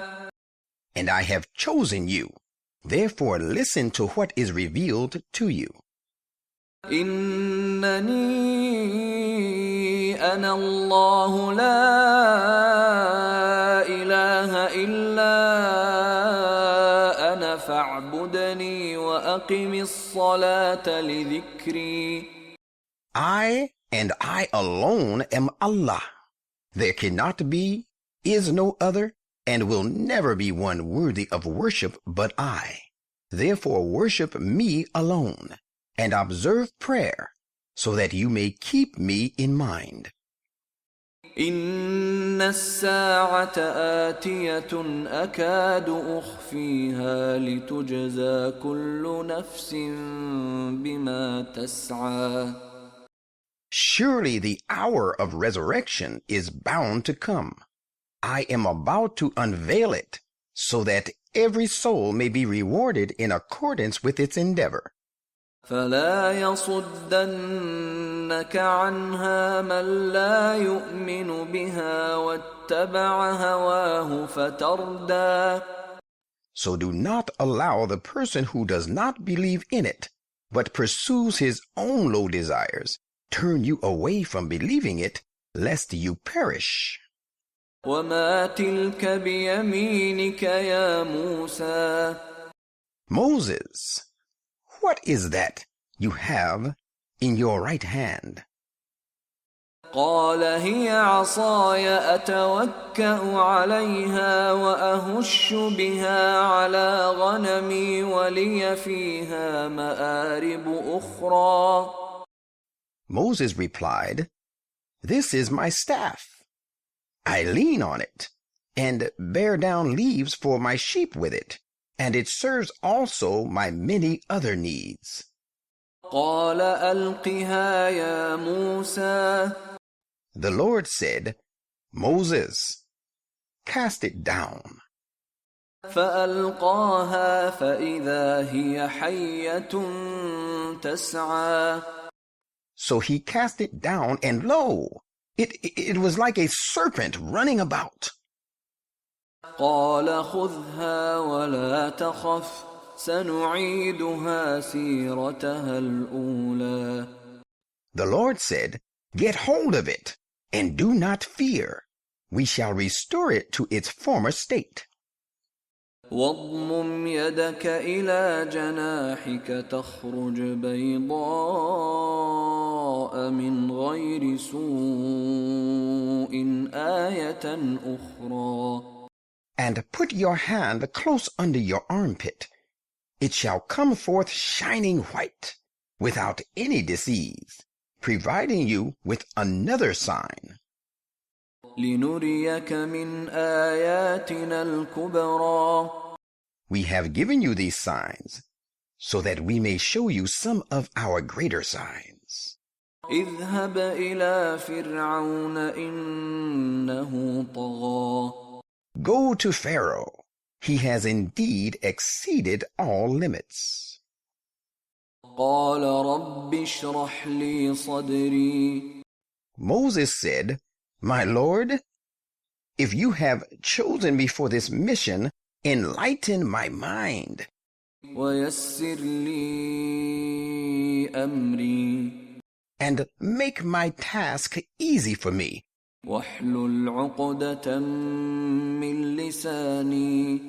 And I have chosen you, therefore listen to what is revealed to you. إنني أنا الله لا إله إلا أنا فاعبدني وأقم الصلاة لذكري. I and I alone am Allah. There cannot be, is no other, and will never be one worthy of worship but I. Therefore worship me alone, and observe prayer, so that you may keep me in mind. إن الساعة آتية أكاد أخفيها لتجزى كل نفس بما تسعى. Surely the hour of resurrection is bound to come. I am about to unveil it, so that every soul may be rewarded in accordance with its endeavor. فلا يصدنك عنها من لا يؤمن بها واتبع هواه فتردى. So do not allow the person who does not believe in it, but pursues his own low desires, turn you away from believing it, lest you perish. وما تلك بيمينك يا موسى Moses, what is that you have in your right hand? قال هي عصاي أتوكأ عليها وأهش بها على غنمي ولي فيها مآرب أخرى. Moses replied, This is my staff. I lean on it and bear down leaves for my sheep with it, and it serves also my many other needs. قال ألقها يا موسى. The Lord said, Moses, cast it down. فألقاها فإذا هي حية تسعى. So he cast it down, and lo, it was like a serpent running about. قال خذها ولا تخف سنعيدها سيرتها الأولى. The Lord said, Get hold of it, and do not fear. We shall restore it to its former state. واضمم يدك إلى جناحك تخرج بيضاء من غير سوء آية أخرى. And put your hand close under your armpit. It shall come forth shining white, without any disease, providing you with another sign. لنريك من آياتنا الكبرى. We have given you these signs, so that we may show you some of our greater signs. اذهب إلى فرعون إنه طغى. Go to Pharaoh. He has indeed exceeded all limits. قال رب اشرح لي صدري. Moses said, My Lord, if you have chosen me for this mission, enlighten my mind. ويسر لي أمري. And make my task easy for me. واحلل عقدة من لساني.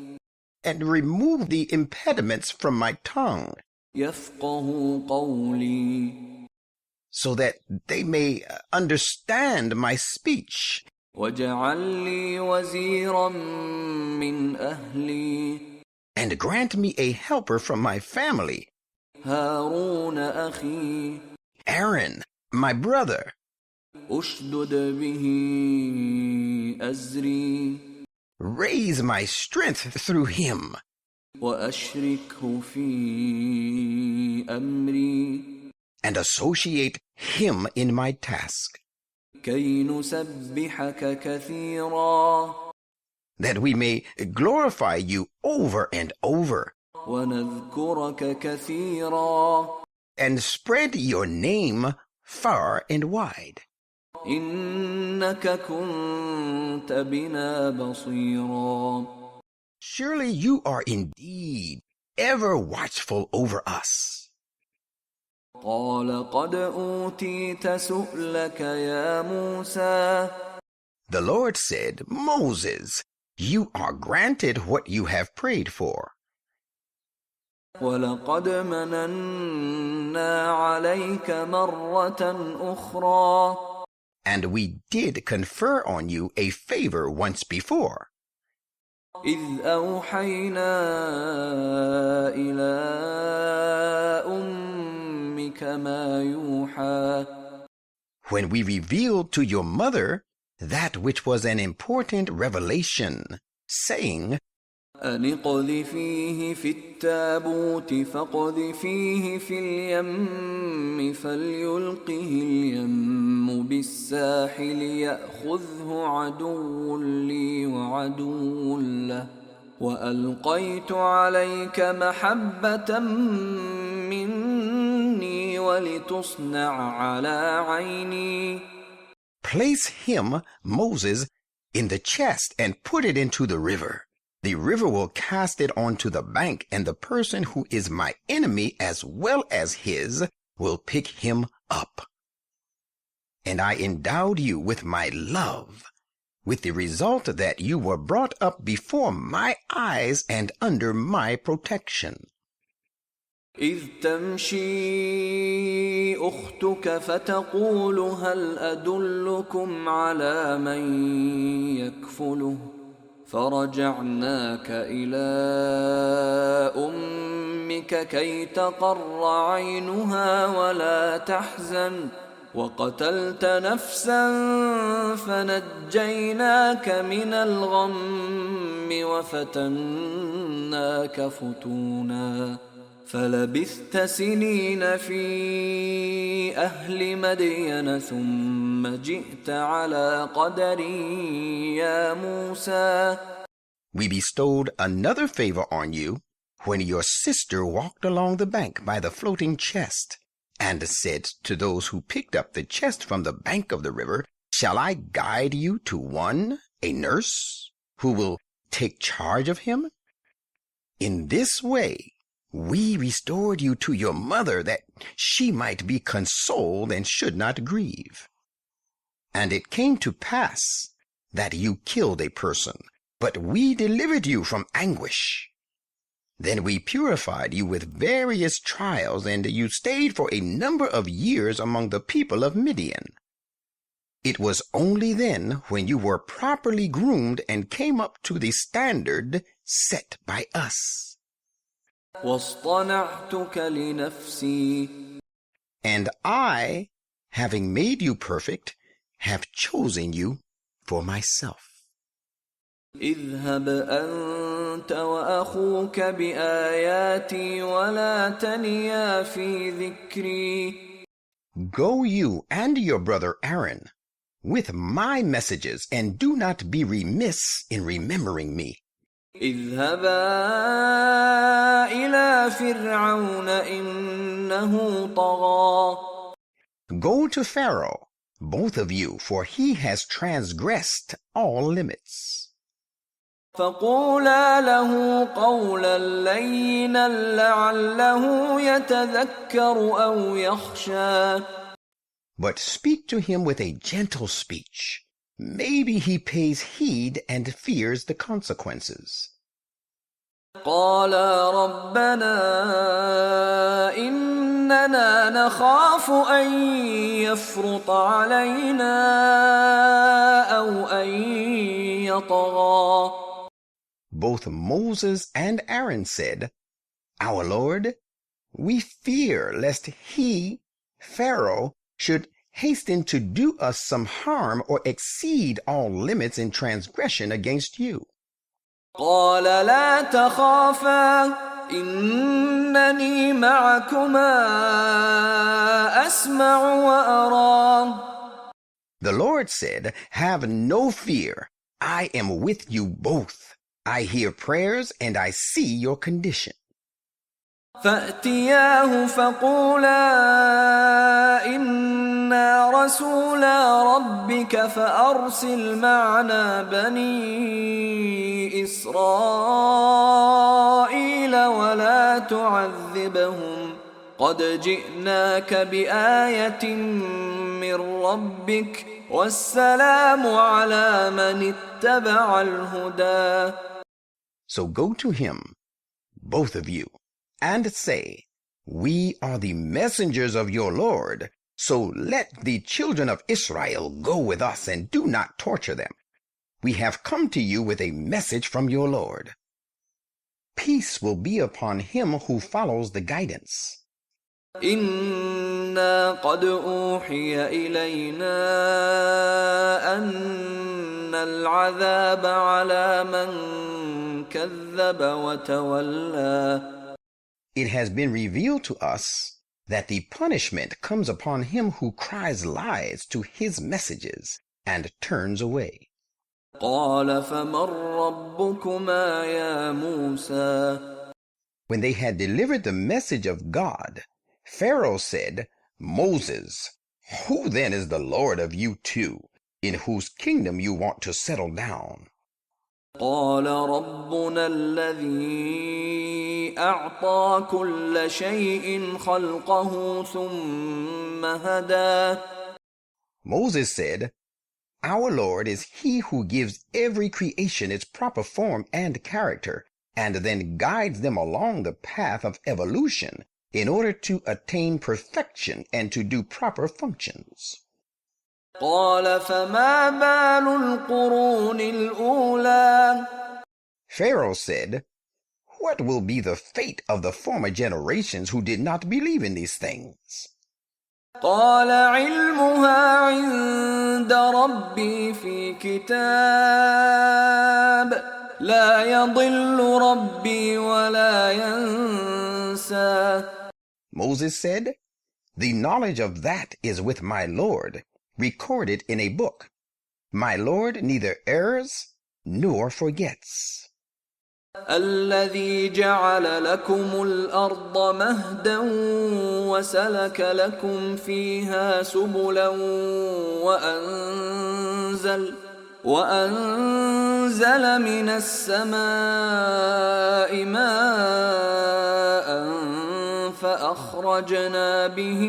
And remove the impediments from my tongue, يفقه قولي. so that they may understand my speech. واجعل لي وزيرا من أهلي. And grant me a helper from my family, هارون أخي. Aaron, my brother. أشدد به أزري. Raise my strength through him. وأشركه في أمري. And associate him in my task, كي نسبحك كثيرا. that we may glorify you over and over, ونذكرك كثيرا. and spread your name far and wide. إنك كنت بنا بصيرا. Surely you are indeed ever watchful over us. قال قد أوتيت سؤلك يا موسى. The Lord said, Moses, you are granted what you have prayed for. ولقد مننا عليك مرة أخرى. And we did confer on you a favor once before, إذ أوحينا إلى أمك ما يوحى. when we revealed to your mother that which was an important revelation, saying, أن اقذفيه في التابوت فاقذفيه في اليم فليلقه اليم بالساحل يأخذه عدو لي وعدو له وألقيت عليك محبة مني ولتصنع على عيني. Place him, Moses, in the chest and put it into the river. The river will cast it onto the bank, and the person who is my enemy as well as his will pick him up. and I endowed you with my love, with the result that you were brought up before my eyes and under my protection. إذ تمشي أختك فتقول هل أدلكم على من يكفله فرجعناك إلى أمك كي تقر عينها ولا تحزن وقتلت نفسا فنجيناك من الغم وفتناك فتونا فلبثت سنين في أهل مدين ثم جئت على قدر يا موسى. We bestowed another favor on you when your sister walked along the bank by the floating chest and said to those who picked up the chest from the bank of the river, "Shall I guide you to one, a nurse, who will take charge of him?" In this way, we restored you to your mother that she might be consoled and should not grieve. And it came to pass that you killed a person, but we delivered you from anguish. Then we purified you with various trials, and you stayed for a number of years among the people of Midian. It was only then when you were properly groomed and came up to the standard set by us. واصطنعتك لنفسي. And I, having made you perfect, have chosen you for myself. اذهب أنت وأخوك بآياتي ولا تنيا في ذكري. Go you and your brother Aaron with my messages, and do not be remiss in remembering me. اذهبا إلى فرعون إنه طغى. Go to Pharaoh, both of you, for he has transgressed all limits. فقولا له قولا لينا لعله يتذكر أو يخشى. But speak to him with a gentle speech. Maybe he pays heed and fears the consequences. قالا ربنا إننا نخاف أن يفرط علينا أو أن يطغى. Both Moses and Aaron said, "Our Lord, we fear lest he, Pharaoh, should hasten to do us some harm or exceed all limits in transgression against you." قال لا تخافا إنني معكما أسمع وأرى. The Lord said, "Have no fear. I am with you both. I hear prayers and I see your condition." فأتياه فقولا إنا رسولا ربك فأرسل معنا بني إسرائيل ولا تعذبهم قد جئناك بآية من ربك والسلام على من اتبع الهدى. So go to him, both of you, and say, "We are the messengers of your Lord, so let the children of Israel go with us and do not torture them. We have come to you with a message from your Lord. Peace will be upon him who follows the guidance." إنا قد أوحي إلينا أن العذاب على من كذب وتولى. It has been revealed to us that the punishment comes upon him who cries lies to his messages and turns away. قال فمن ربكما يا موسى. When they had delivered the message of God, Pharaoh said, "Moses, who then is the Lord of you two, in whose kingdom you want to settle down?" قال ربنا الذي أعطى كل شيء خلقه ثم هدى. Moses said, "Our Lord is he who gives every creation its proper form and character, and then guides them along the path of evolution in order to attain perfection and to do proper functions." قال فما بال القرون الأولى Pharaoh said, "What will be the fate of the former generations who did not believe in these things?" قال علمها عند ربي في كتاب لا يضل ربي ولا ينسى. Moses said, "The knowledge of that is with my Lord, recorded in a book. My Lord neither errs nor forgets." الذي جعل لكم الأرض مهدا وسلك لكم فيها سبلا وأنزل من السماء ماء فأخرجنا به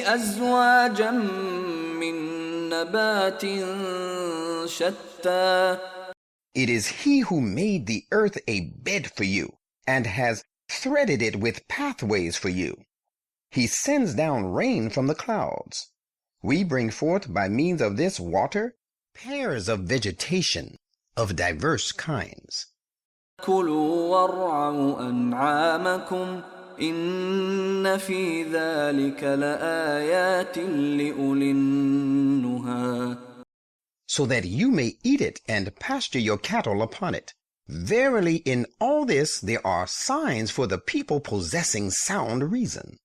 أزواجا من نبات شتى. It is he who made the earth a bed for you and has threaded it with pathways for you. He sends down rain from the clouds. We bring forth by means of this water pairs of vegetation of diverse kinds. كلوا وارعوا أنعامكم إن في ذلك لآيات لأولي النهى. So that you may eat it and pasture your cattle upon it. Verily, in all this there are signs for the people possessing sound reason.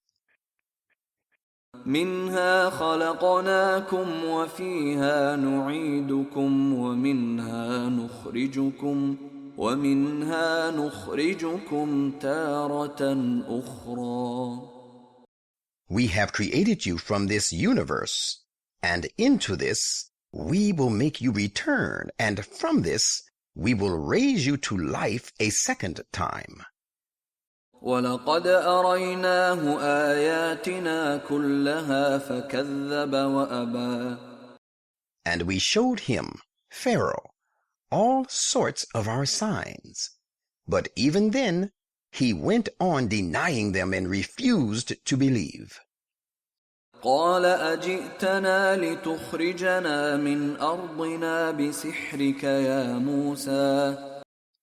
منها خلقناكم وفيها نعيدكم ومنها نخرجكم تارة أخرى. We have created you from this universe, and into this we will make you return, and from this we will raise you to life a second time. وَلَقَدْ أَرَيْنَاهُ آيَاتِنَا كُلَّهَا فَكَذَّبَ وَأَبَى. And we showed him, Pharaoh, all sorts of our signs. But even then, he went on denying them and refused to believe. قال أجئتنا لتخرجنا من أرضنا بسحرك يا موسى.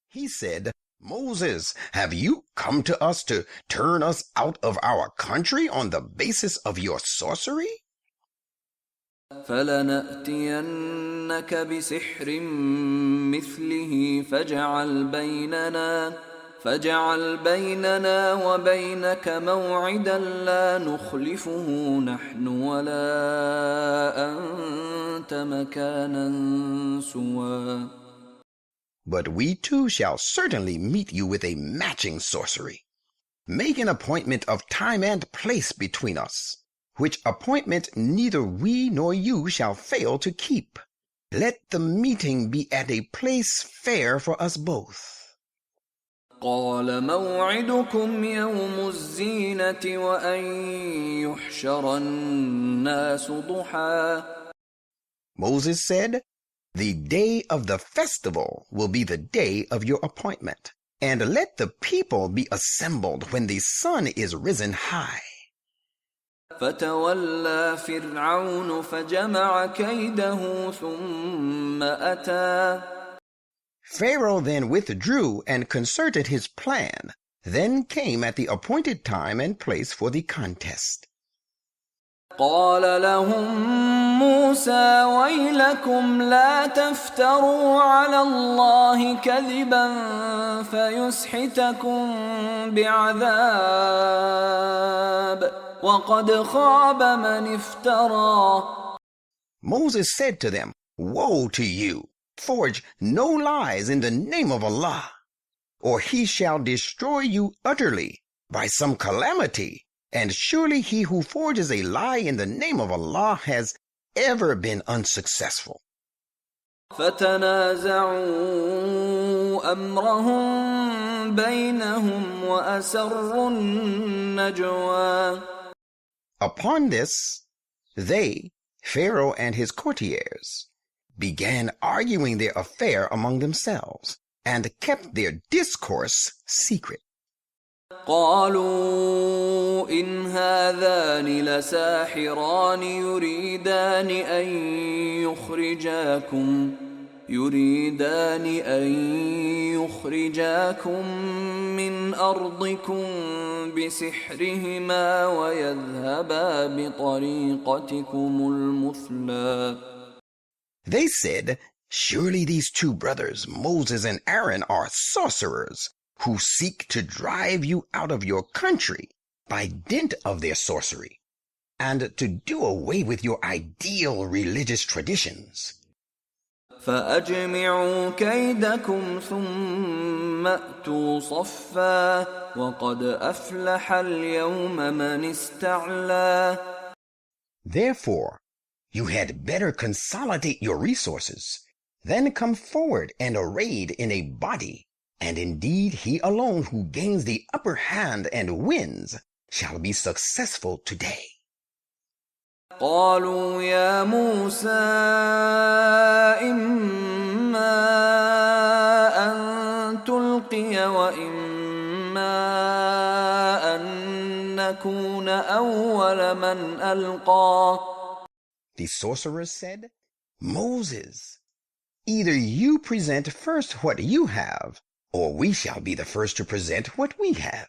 He said, "Moses, have you come to us to turn us out of our country on the basis of your sorcery?" فلنأتينك بسحر مثله فاجعل بيننا وبينك موعدا لا نخلفه نحن ولا أنت مكانا سوى. But we too shall certainly meet you with a matching sorcery. Make an appointment of time and place between us, which appointment neither we nor you shall fail to keep. Let the meeting be at a place fair for us both. قال موعدكم يوم الزينة وأن يحشر الناس ضحى. Moses said, "The day of the festival will be the day of your appointment, and let the people be assembled when the sun is risen high." فتولى فرعون فجمع كيده ثم أتى. Pharaoh then withdrew and concerted his plan, then came at the appointed time and place for the contest. قال لهم موسى ويلكم لا تفتروا على الله كذبا فيسحتكم بعذاب وقد خاب من افترى. Moses said to them, "Woe to you! Forge no lies in the name of Allah, or he shall destroy you utterly by some calamity. And surely he who forges a lie in the name of Allah has ever been unsuccessful." فتنازعوا أمرهم بينهم وأسروا النجوى. Upon this, they, Pharaoh and his courtiers began arguing their affair among themselves and kept their discourse secret. قالوا إن هذان لساحران يريدان أن يخرجاكم من أرضكم بسحرهما ويذهبا بطريقتكم المثلى. They said, "Surely these two brothers, Moses and Aaron, are sorcerers who seek to drive you out of your country by dint of their sorcery, and to do away with your ideal religious traditions." فأجمعوا كيدكم ثم أتوا صفا وقد أفلح اليوم من استعلى. Therefore, you had better consolidate your resources, then come forward and arrayed in a body, and indeed he alone who gains the upper hand and wins shall be successful today. قالوا يا موسى إما أن تلقي وإما أن نكون أول من ألقى. The sorcerers said, "Moses, either you present first what you have, or we shall be the first to present what we have."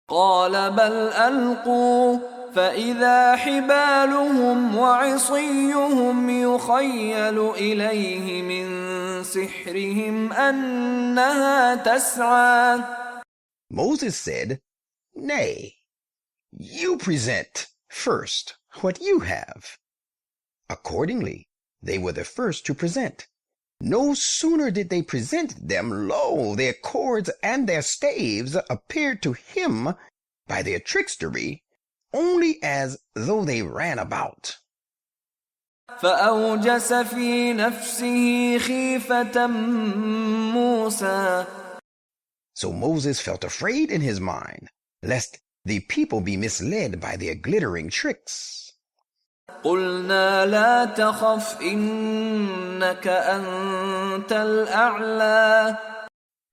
قال بل ألقوا فإذا حبالهم وعصيهم يخيل إليه من سحرهم أنها تسعى. Moses said, "Nay, you present first what you have." Accordingly, they were the first to present. No sooner did they present them, lo, their cords and their staves appeared to him by their trickstery only as though they ran about. فأوجس في نفسه خيفة موسى. So Moses felt afraid in his mind, lest the people be misled by their glittering tricks. قلنا لا تخف إنك أنت الأعلى.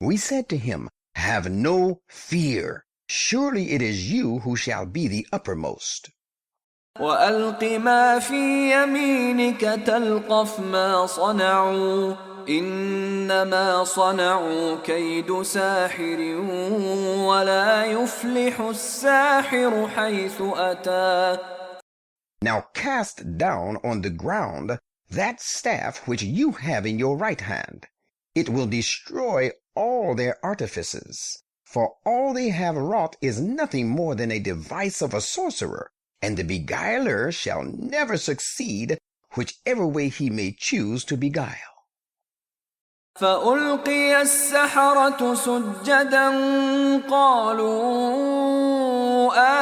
We said to him, "Have no fear. Surely it is you who shall be the uppermost." وألق ما في يمينك تلقف ما صنعوا إنما صنعوا كيد ساحر ولا يفلح الساحر حيث أتى. Now cast down on the ground that staff which you have in your right hand. It will destroy all their artifices, for all they have wrought is nothing more than a device of a sorcerer, and the beguiler shall never succeed whichever way he may choose to beguile. فألقي السحرة سجدا قالوا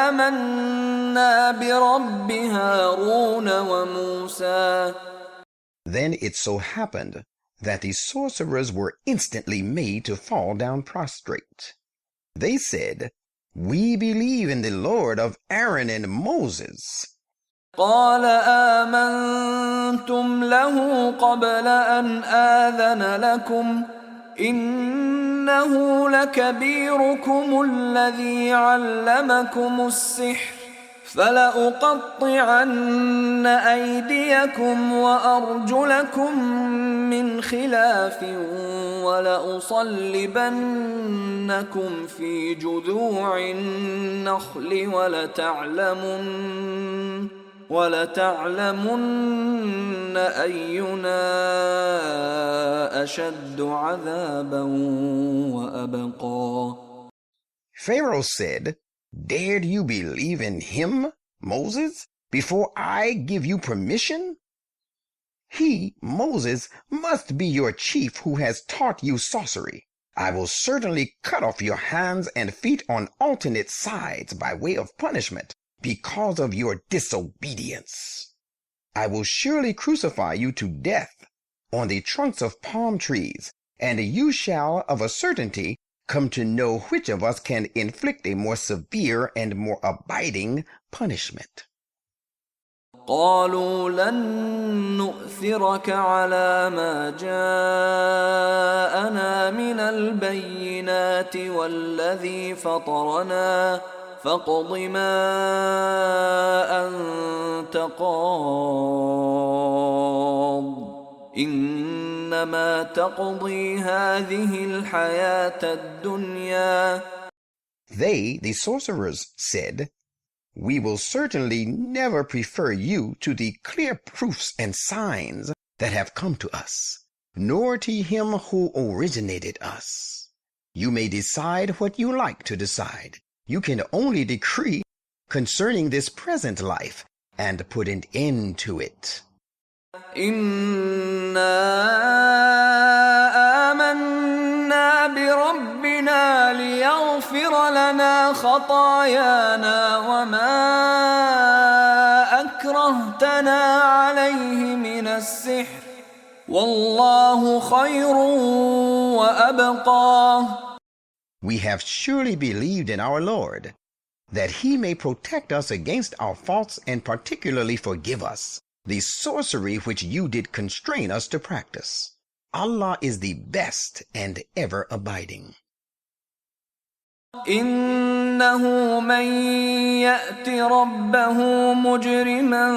آمنا برب هارون وموسى. Then it so happened that the sorcerers were instantly made to fall down prostrate. They said, "We believe in the Lord of Aaron and Moses." قال آمنتم له قبل أن آذن لكم إنه لكبيركم الذي علمكم السحر فلأقطعن أيديكم وأرجلكم من خلاف ولأصلبنكم في جذوع النخل ولتعلمن أينا أشد عذابا وأبقى. Pharaoh said, "Dared you believe in him, Moses, before I give you permission? He, Moses, must be your chief who has taught you sorcery. I will certainly cut off your hands and feet on alternate sides by way of punishment because of your disobedience. I will surely crucify you to death on the trunks of palm trees, and you shall of a certainty come to know which of us can inflict a more severe and more abiding punishment." قالوا لن نؤثرك على ما جاءنا من البينات والذي فطرنا فاقض ما أنت قاض إنما تقضي هذه الحياة الدنيا. They, the sorcerers, said, "We will certainly never prefer you to the clear proofs and signs that have come to us, nor to him who originated us. You may decide what you like to decide. You can only decree concerning this present life and put an end to it." إنا آمنا بربنا ليغفر لنا خطايانا وما أكرهتنا عليه من السحر والله خير وأبقى. We have surely believed in our Lord, that he may protect us against our faults and particularly forgive us the sorcery which you did constrain us to practice. Allah is the best and ever abiding. إنه من يأت ربه مجرما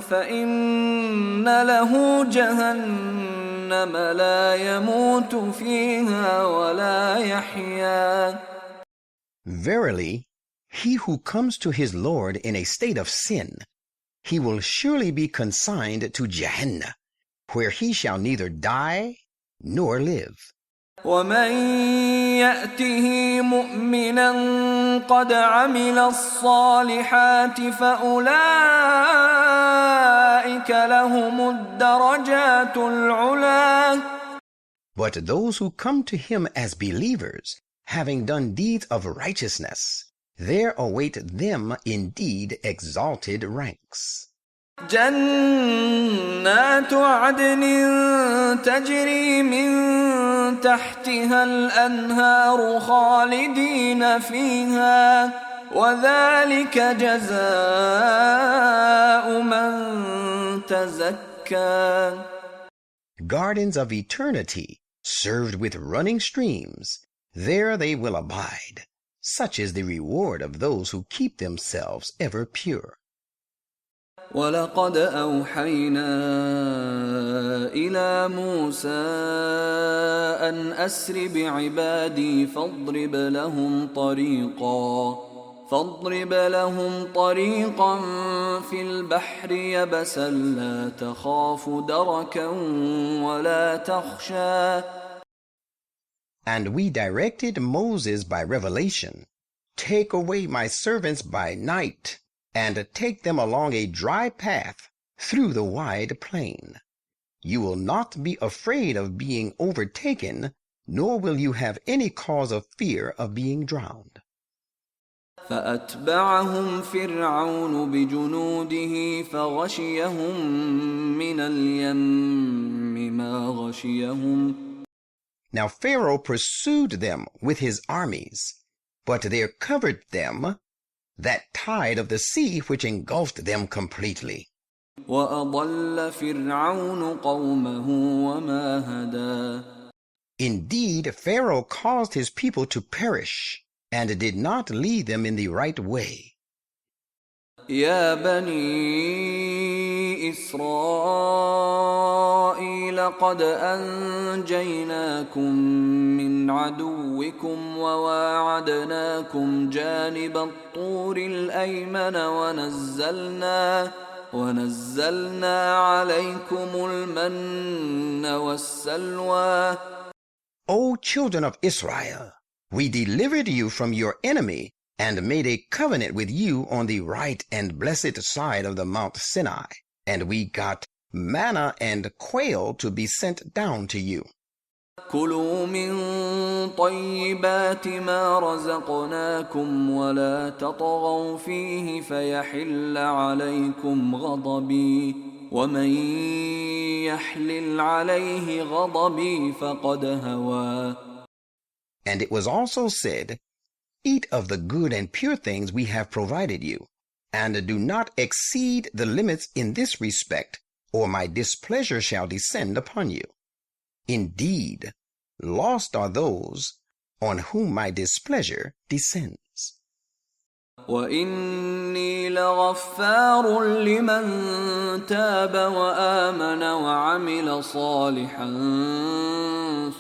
فإن له جهنم لا يموت فيها ولا يحيا. Verily, he who comes to his Lord in a state of sin, he will surely be consigned to Jahannam, where he shall neither die nor live. ومن يأته مؤمنا قد عمل الصالحات فأولئك لهم الدرجات العلا. But those who come to him as believers, having done deeds of righteousness, there await them indeed exalted ranks. جنات عدن تجري من تحتها الأنهار خالدين فيها وذلك جزاء من تزكى. Gardens of eternity, served with running streams, there they will abide. Such is the reward of those who keep themselves ever pure. ولقد أوحينا إلى موسى أن أسر بعبادي فاضرب لهم طريقا في البحر يبسا لا تخاف دركا ولا تخشى. And we directed Moses by revelation, "Take away my servants by night, and take them along a dry path through the wide plain. You will not be afraid of being overtaken, nor will you have any cause of fear of being drowned." فأتبعهم فرعون بجنوده فغشيهم من اليم ما غشيهم. Now Pharaoh pursued them with his armies, but there covered them that tide of the sea which engulfed them completely. وأضل فرعون قومه وما هدى. Indeed, Pharaoh caused his people to perish, and did not lead them in the right way. يا بني إسرائيل قد أنجيناكم من عدوكم وواعدناكم جانب الطور الأيمن ونزلنا عليكم المن والسلوى. O children of Israel, we delivered you from your enemy and made a covenant with you on the right and blessed side of the Mount Sinai, and we got manna and quail to be sent down to you. كلوا من طيبات ما رزقناكم ولا تطغوا فيه فيحل عليكم غضبي ومن يحلل عليه غضبي فقد هوى. And it was also said, "Eat of the good and pure things we have provided you, and do not exceed the limits in this respect, or my displeasure shall descend upon you. Indeed, lost are those on whom my displeasure descends. وَإِنِّي لَغَفَّارٌ لِمَن تَابَ وَآمَنَ وَعَمِلَ صَالِحًا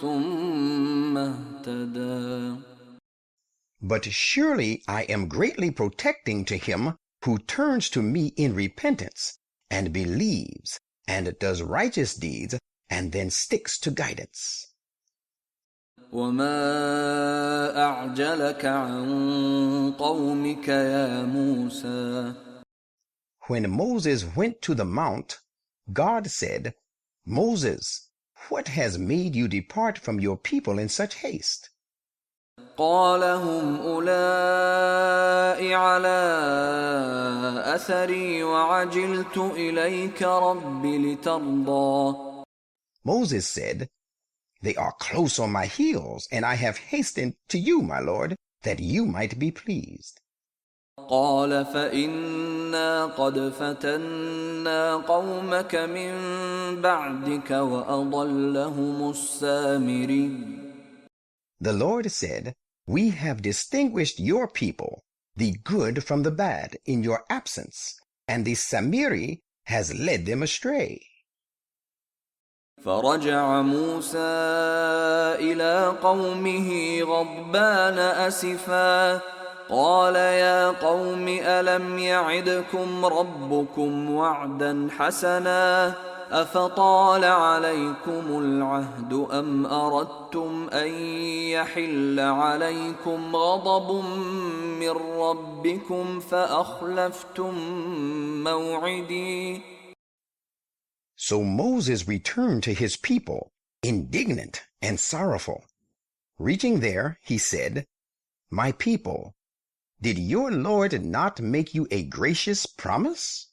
ثُمَّ اهْتَدَى. But surely I am greatly protecting to him who turns to me in repentance and believes and does righteous deeds and then sticks to guidance. وَمَا أَعْجَلَكَ عَنْ قَوْمِكَ يَا مُوسَى. When Moses went to the mount, God said, Moses, what has made you depart from your people in such haste? قَالَ هُمْ أُولَاءِ عَلَىٰ أَثَرِي وَعَجِلْتُ إِلَيْكَ رَبِّ لِتَرْضَىٰ. Moses said, They are close on my heels, and I have hastened to you, my Lord, that you might be pleased. قَالَ فَإِنَّا قَدْ فَتَنَّا قَوْمَكَ مِن بَعْدِكَ وَأَضَلَّهُمُ السَّامِرِيُّ. The Lord said, We have distinguished your people, the good from the bad, in your absence, and the Samiri has led them astray. فرجع موسى إلى قومه غضبان أسفا قال يا قوم ألم يعدكم ربكم وعدا حسنا أفطال عليكم العهد أم أردتم أن يحل عليكم غضب من ربكم فأخلفتم موعدي. So Moses returned to his people, indignant and sorrowful. Reaching there, he said, My people, did your Lord not make you a gracious promise?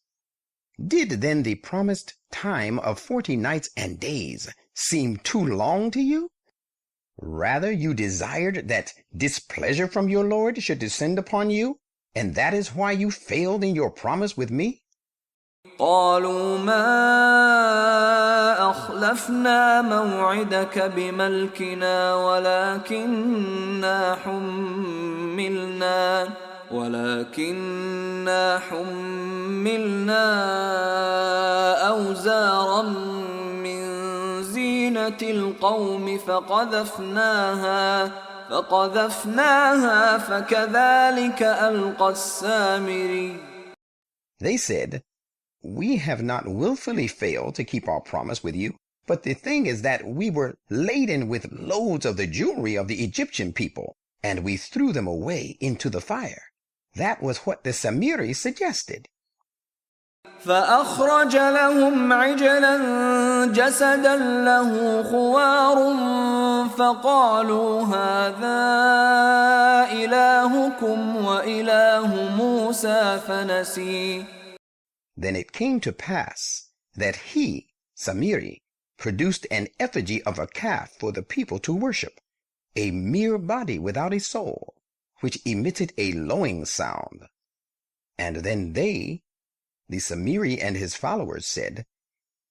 Did then the promised time of 40 nights and days seem too long to you? Rather you desired that displeasure from your Lord should descend upon you, and that is why you failed in your promise with me? قالوا ما أخلفنا موعدك بملكنا ولكننا حملنا أوزارا من زينة القوم فقذفناها فكذلك ألقى السامري. They said, We have not willfully failed to keep our promise with you, but the thing is that we were laden with loads of the jewelry of the Egyptian people, and we threw them away into the fire. That was what the Samiri suggested. فأخرج لهم عجلا جسدا له خوار فقالوا هذا إلهكم وإله موسى فنسي. Then it came to pass that he, Samiri, produced an effigy of a calf for the people to worship, a mere body without a soul, which emitted a lowing sound. And then they, the Samiri and his followers, said,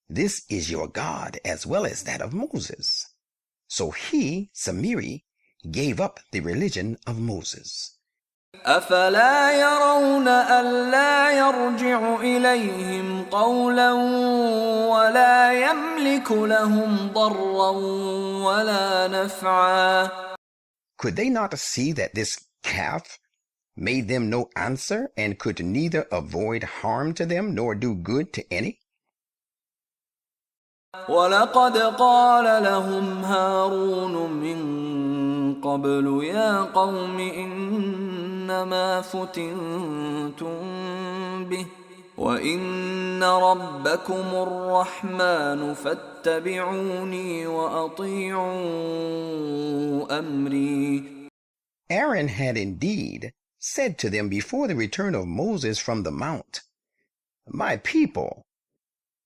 This is your God as well as that of Moses. So he, Samiri, gave up the religion of Moses. أفلا يرون ألا يرجع إليهم قولا ولا يملك لهم ضرا ولا نفعا. Could they not see that this calf made them no answer and could neither avoid harm to them nor do good to any? وَلَقَدْ قَالَ لَهُمْ هَارُونُ مِنْ قَبْلُ يَا قَوْمِ إِنَّمَا فُتِنْتُمْ بِهِ وَإِنَّ رَبَّكُمُ الرَّحْمَنُ فَاتَّبِعُونِي وَأَطِيعُوا أَمْرِي. Aaron had indeed said to them before the return of Moses from the mount, My people,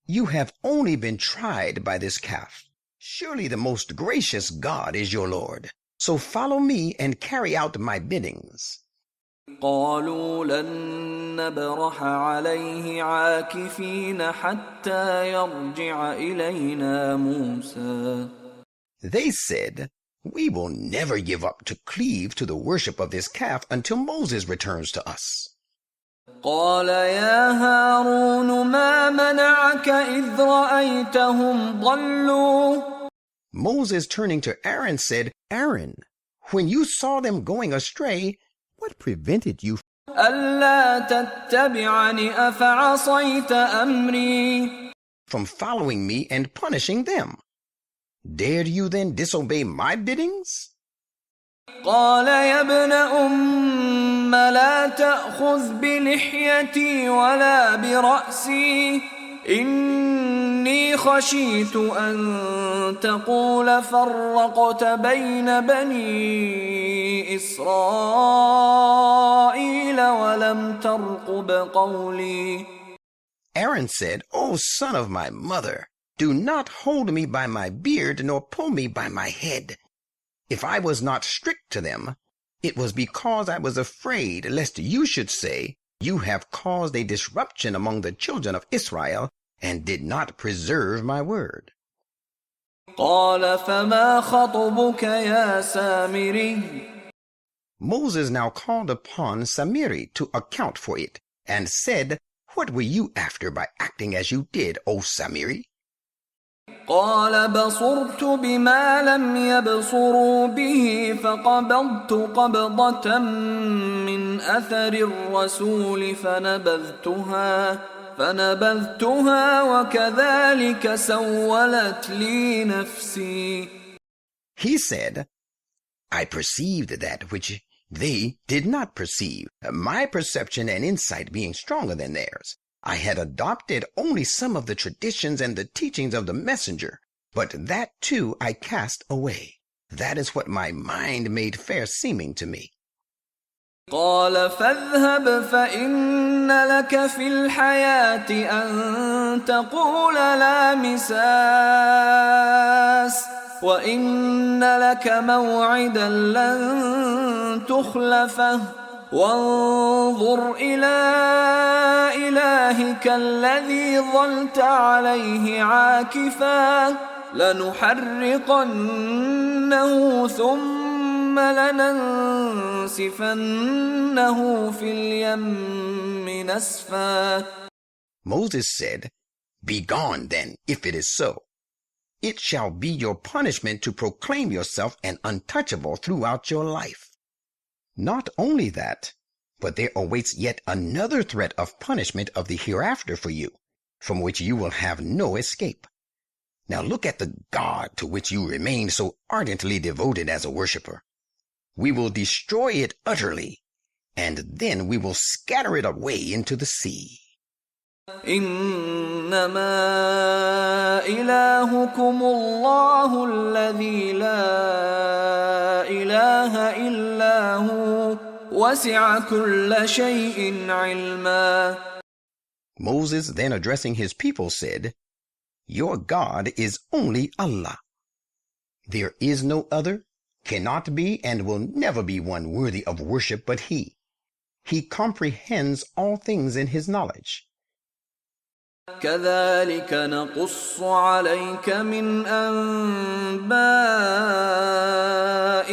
you have only been tried by this calf. Surely the most gracious God is your Lord. So follow me and carry out my biddings. قالوا لن نبرح عليه عاكفين حتى يرجع إلينا موسى. They said, "We will never give up to cleave to the worship of this calf until Moses returns to us." قال يا هارون ما منعك إذ رأيتهم ضلوا. Moses, turning to Aaron, said, "Aaron, when you saw them going astray, what prevented you ألا تتبعني أفعصيت أمري. from following me and punishing them? Dared you then disobey my biddings?" قال يا ابن أم لا تأخذ بلحيتي ولا برأسي إني خشيت أن تقول فرقت بين بني إسرائيل ولم ترقب قولي. Aaron said, "O son of my mother, do not hold me by my beard nor pull me by my head. If I was not strict to them, it was because I was afraid lest you should say, 'You have caused a disruption among the children of Israel and did not preserve my word.'" قال فما خطبك يا سامري. Moses now called upon Samiri to account for it and said, "What were you after by acting as you did, O Samiri?" قال بصرت بما لم يبصروا به فقبضت قبضة من أثر الرسول فنبذتها وكذلك سولت لي نفسي. He said, "I perceived that which they did not perceive, my perception and insight being stronger than theirs. I had adopted only some of the traditions and the teachings of the messenger, but that too I cast away. That is what my mind made fair seeming to me." قال فاذهب فإن لك في الحياة أن تقول لا مساس وإن لك موعدا لن تخلفه وانظر إلى إلهك الذي ظلت عليه عاكفا لنحرقنه ثم لننسفنه في اليم نسفا. Moses said, "Begone then, if it is so. It shall be your punishment to proclaim yourself an untouchable throughout your life. Not only that, but there awaits yet another threat of punishment of the hereafter for you, from which you will have no escape. Now look at the God to which you remain so ardently devoted as a worshiper. We will destroy it utterly, and then we will scatter it away into the sea." إنما إلهكم الله الذي لا إله إلا هو وسع كل شيء علما. Moses, then addressing his people, said, "Your God is only Allah. There is no other, cannot be, and will never be one worthy of worship but He. He comprehends all things in His knowledge." كذلك نقص عليك من أنباء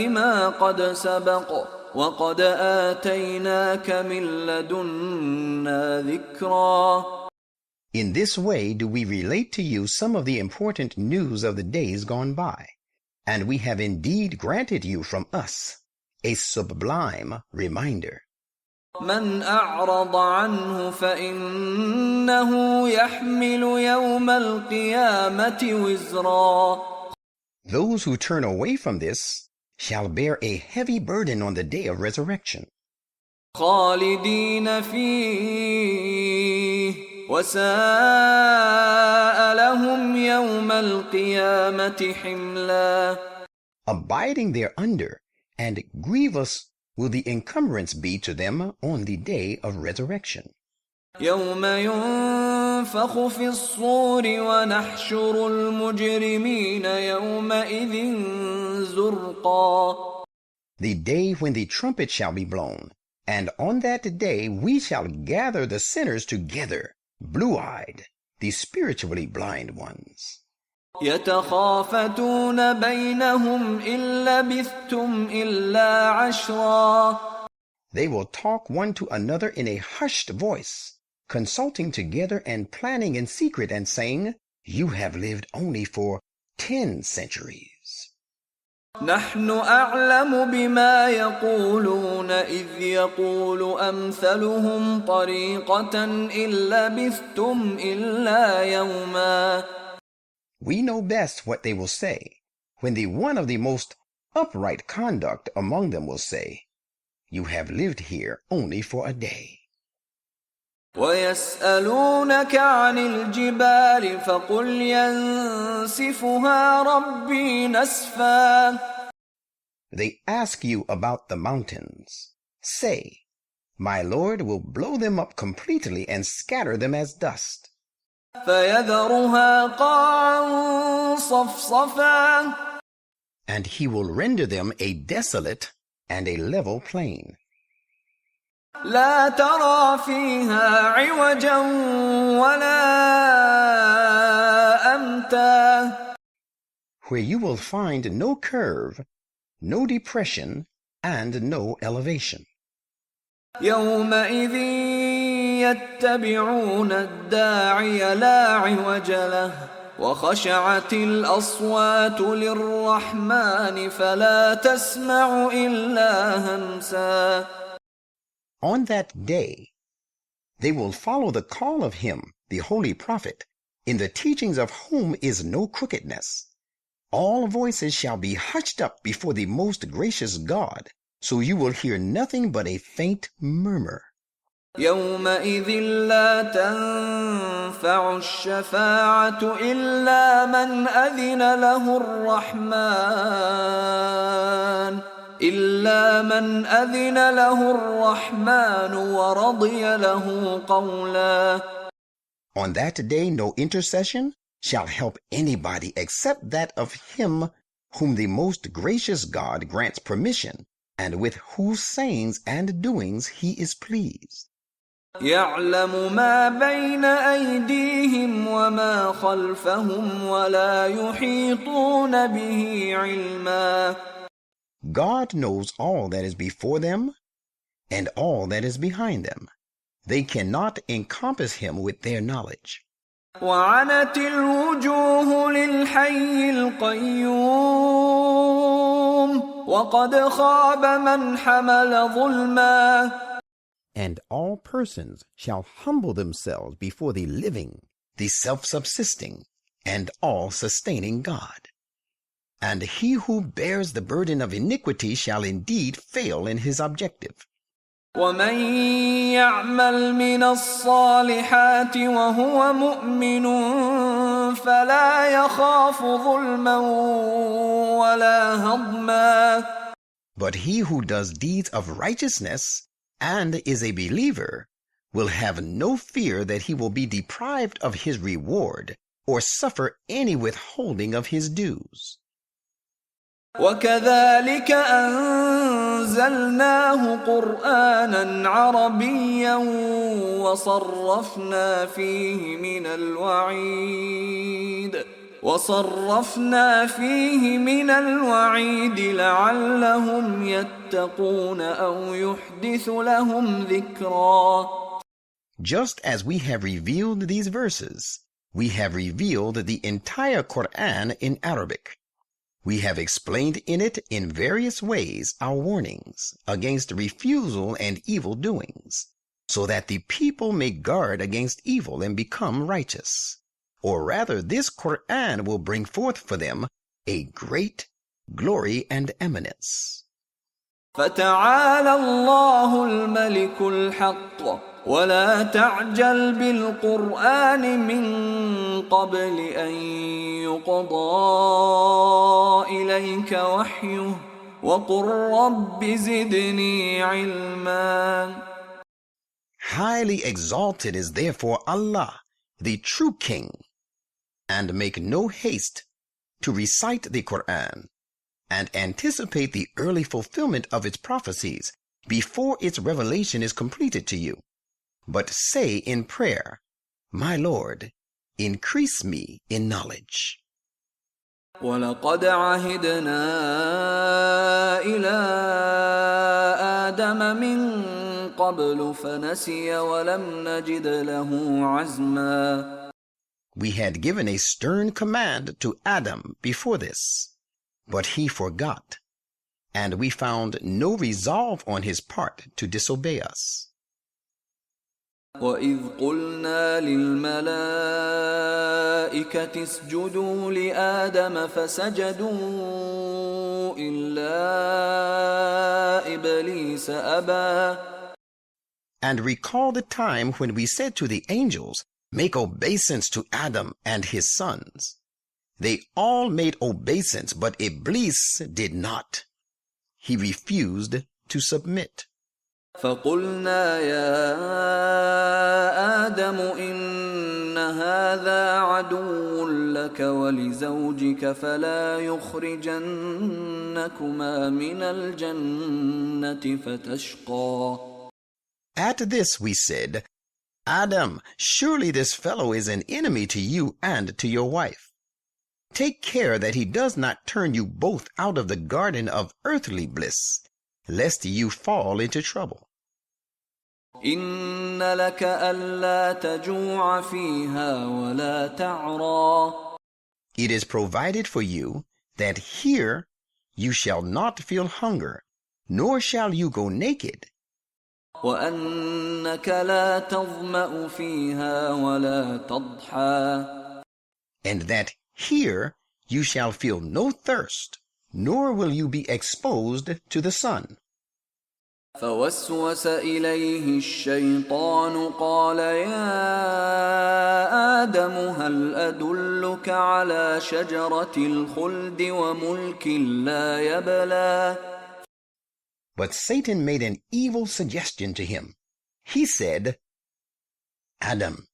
ما قد سبق وقد آتيناك من لدنا ذكرا. In this way do we relate to you some of the important news of the days gone by, and we have indeed granted you from us a sublime reminder. من أعرض عنه فإنه يحمل يوم القيامة وزرا. Those who turn away from this shall bear a heavy burden on the day of resurrection. خالدين فيه وساء لهم يوم القيامة حملا. Abiding thereunder, and grievous will the encumbrance be to them on the day of resurrection. يوم ينفخ في الصور ونحشر المجرمين يومئذ زرقا. The day when the trumpet shall be blown, And on that day we shall gather the sinners together, blue-eyed, the spiritually blind ones. يتخافتون بينهم إن لبثتم إلا عشرا. They will talk one to another in a hushed voice, consulting together and planning in secret and saying, "You have lived only for 10 centuries." نحن أعلم بما يقولون إذ يقول أمثلهم طريقة إن لبثتم إلا يوما. We know best what they will say, when the one of the most upright conduct among them will say, "You have lived here only for a day." ويسألونك عن الجبال فقل ينسفها ربي نسفا. They ask you about the mountains. Say, "My Lord will blow them up completely and scatter them as dust." فيذرها قاعا صفصفا. And he will render them a desolate and a level plain. لا ترى فيها عوجا ولا أمتا. Where you will find no curve, no depression, and no elevation. يومئذ يتبعون الداعي لا عوج له وخشعت الأصوات للرحمن فلا تسمع إلا همسا. On that day, they will follow the call of him, the Holy Prophet, in the teachings of whom is no crookedness. All voices shall be hushed up before the most gracious God, so you will hear nothing but a faint murmur. يومئذ لا تنفع الشفاعة إلا من أذن له الرحمن ورضي له قولا. On that day no intercession shall help anybody except that of him whom the most gracious God grants permission, and with whose sayings and doings he is pleased. يعلم ما بين أيديهم وما خلفهم ولا يحيطون به علما. God knows all that is before them and all that is behind them. They cannot encompass him with their knowledge. وعنت الوجوه للحي القيوم وقد خاب من حمل ظلما. And all persons shall humble themselves before the living, the self-subsisting, and all-sustaining God. And he who bears the burden of iniquity shall indeed fail in his objective. ومن يعمل من الصالحات وهو مؤمن فلا يخاف ظلما ولا هضما. But he who does deeds of righteousness and is a believer will have no fear that he will be deprived of his reward or suffer any withholding of his dues. وكذلك أنزلناه قرآنا عربيا وصرفنا فيه من الوعيد لعلهم يتقون أو يحدث لهم ذكرا. Just as we have revealed these verses, we have revealed the entire Quran in Arabic. We have explained in it in various ways our warnings against refusal and evil doings, so that the people may guard against evil and become righteous. Or rather, this Quran will bring forth for them a great glory and eminence. فتعالى الله الملك الحق ولا تعجل بالقرآن من قبل أن يقضى إليك وحيه وقل رب زدني علما. Highly exalted is therefore Allah, the true King, and make no haste to recite the Quran, and anticipate the early fulfillment of its prophecies, before its revelation is completed to you. But say in prayer, My Lord, increase me in knowledge. وَلَقَدْ عَهِدْنَا إِلَىٰ آدَمَ مِن قَبْلُ فَنَسِيَ وَلَمْ نَجِدْ لَهُ عَزْمًا. We had given a stern command to Adam before this, but he forgot, and we found no resolve on his part to disobey us. وَإِذْ قُلْنَا لِلْمَلَائِكَةِ اسْجُدُوا لِآدَمَ فَسَجَدُوا إِلَّا إِبْلِيسَ أَبَى. And recall the time when we said to the angels, Make obeisance to Adam and his sons. They all made obeisance, but Iblis did not. He refused to submit. فَقُلْنَا يَا آدَمُ إِنَّ هَذَا عَدُوٌّ لَكَ وَلِزَوْجِكَ فَلَا يُخْرِجَنَّكُمَا مِنَ الْجَنَّةِ فَتَشْقَىٰ. At this we said, Adam, surely this fellow is an enemy to you and to your wife. Take care that he does not turn you both out of the garden of earthly bliss, lest you fall into trouble. إِنَّ لَكَ أَلَّا تَجُوعَ فِيهَا وَلَا تَعْرَىٰ. It is provided for you that here you shall not feel hunger, nor shall you go naked. وَأَنَّكَ لَا تَظْمَأُ فِيهَا وَلَا تَضْحَىٰ. And that here you shall feel no thirst, nor will you be exposed to the sun. فوسوس إليه الشيطان قال يا آدم هل أدلك على شجرة الخلد وملك لا يبلى. But Satan made an evil suggestion to him. He said, Adam,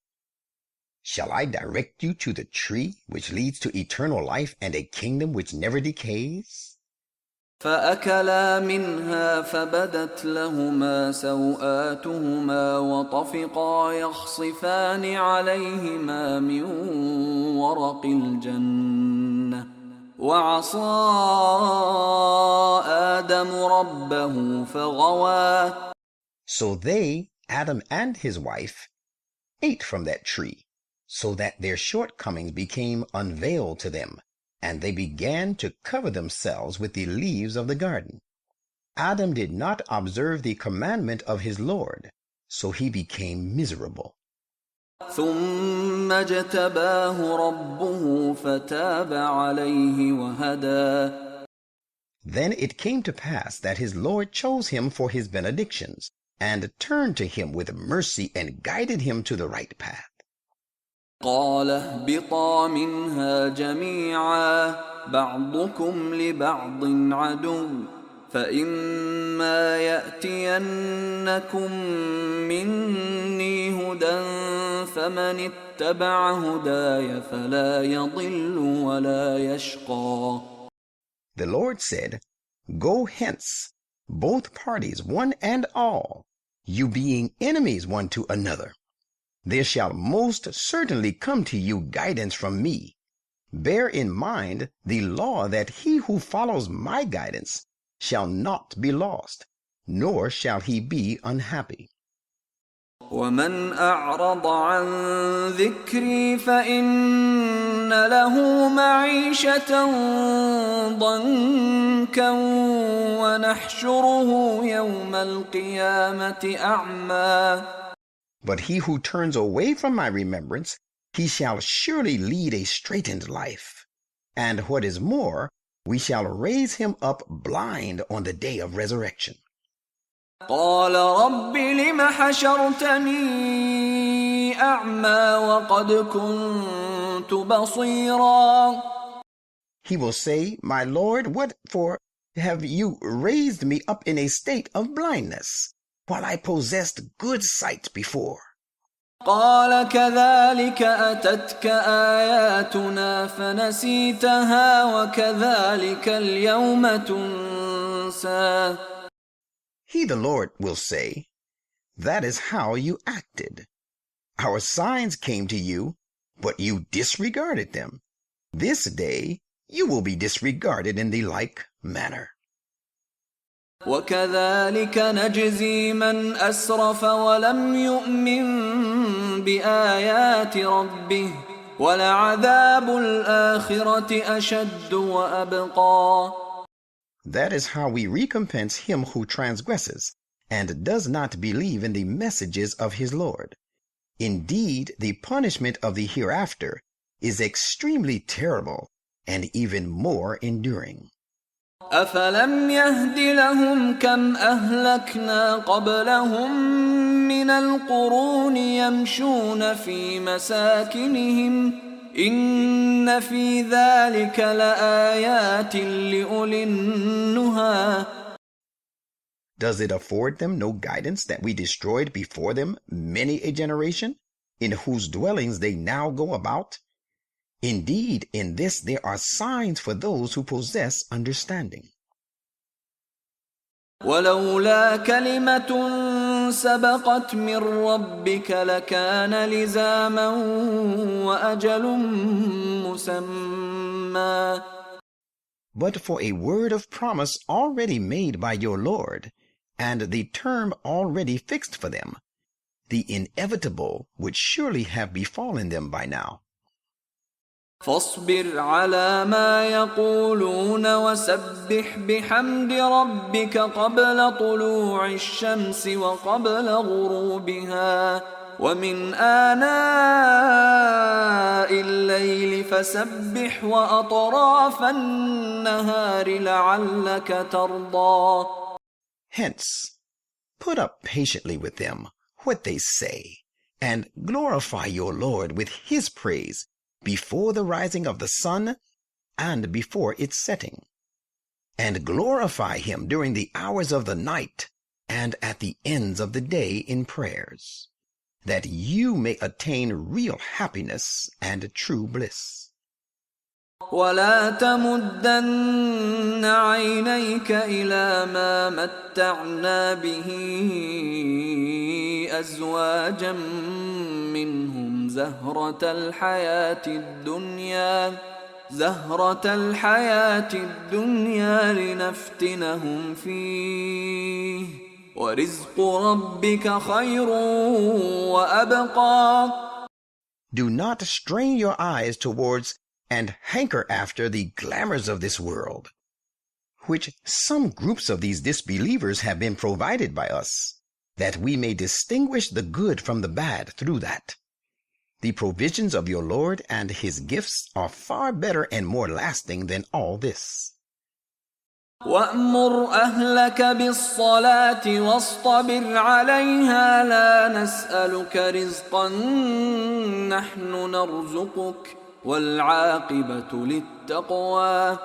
shall I direct you to the tree which leads to eternal life and a kingdom which never decays? فأكلا منها فبدت لهما سوآتهما وطفقا يخصفان عليهما من ورق الجنة وعصى آدم ربه فغوى. So they, Adam and his wife, ate from that tree, so that their shortcomings became unveiled to them, and they began to cover themselves with the leaves of the garden. Adam did not observe the commandment of his Lord, so he became miserable. ثم اجتباه ربه فتاب عليه وهدى. Then it came to pass that his Lord chose him for his benedictions, and turned to him with mercy and guided him to the right path. قال اهبطا منها جميعا بعضكم لبعض عدو فإما يأتينكم مني هدى فمن اتبع هداي فلا يضل ولا يشقى. The Lord said, Go hence, both parties, one and all, you being enemies one to another. There shall most certainly come to you guidance from me. Bear in mind the law that he who follows my guidance shall not be lost, nor shall he be unhappy. ومن أعرض عن ذكري فإن له معيشة ضنكا ونحشره يوم القيامة أعمى. But he who turns away from my remembrance, he shall surely lead a straitened life. And what is more, we shall raise him up blind on the day of resurrection. قال رب لم حشرتني أعمى وقد كنت بصيرا. He will say, My Lord, what for have you raised me up in a state of blindness, while I possessed good sight before? قال كذلك أتتك آياتنا فنسيتها وكذلك اليوم تنسى. He, the Lord, will say, that is how you acted. Our signs came to you, but you disregarded them. This day you will be disregarded in the like manner. وكذلك نجزي من أسرف ولم يؤمن بآيات ربه ولعذاب الآخرة أشد وأبقى. That is how we recompense him who transgresses and does not believe in the messages of his Lord. Indeed, the punishment of the hereafter is extremely terrible and even more enduring. أفلم يهد لهم كم أهلكنا قبلهم من القرون يمشون في مساكنهم إن في ذلك لآيات لأولي النهى. Does it afford them no guidance that we destroyed before them many a generation, in whose dwellings they now go about? Indeed, in this there are signs for those who possess understanding. ولولا كلمة سبقت من ربك لكان لزاما وأجل مسمى. But for a word of promise already made by your Lord, and the term already fixed for them, the inevitable would surely have befallen them by now. فاصبر على ما يقولون وسبح بحمد ربك قبل طلوع الشمس وقبل غروبها ومن آناء الليل فسبح وأطراف النهار لعلك ترضى. Hence, put up patiently with them what they say, and glorify your Lord with his praise before the rising of the sun and before its setting, and glorify him during the hours of the night and at the ends of the day in prayers, that you may attain real happiness and true bliss. ولا تمدن عينيك إلى ما متعنا به أزواجا منهم زهرة الحياة الدنيا لنفتنهم فيه ورزق ربك خير وأبقى. Do not strain your eyes towards and hanker after the glamours of this world, which some groups of these disbelievers have been provided by us, that we may distinguish the good from the bad through that. The provisions of your Lord and his gifts are far better and more lasting than all this. وَأْمُرْ أَهْلَكَ بِالصَّلَاةِ وَاصْطَبِرْ عَلَيْهَا لَا نَسْأَلُكَ رِزْقًا نَحْنُ نَرْزُقُكَ وَالْعَاقِبَةُ لِلتَّقْوَى.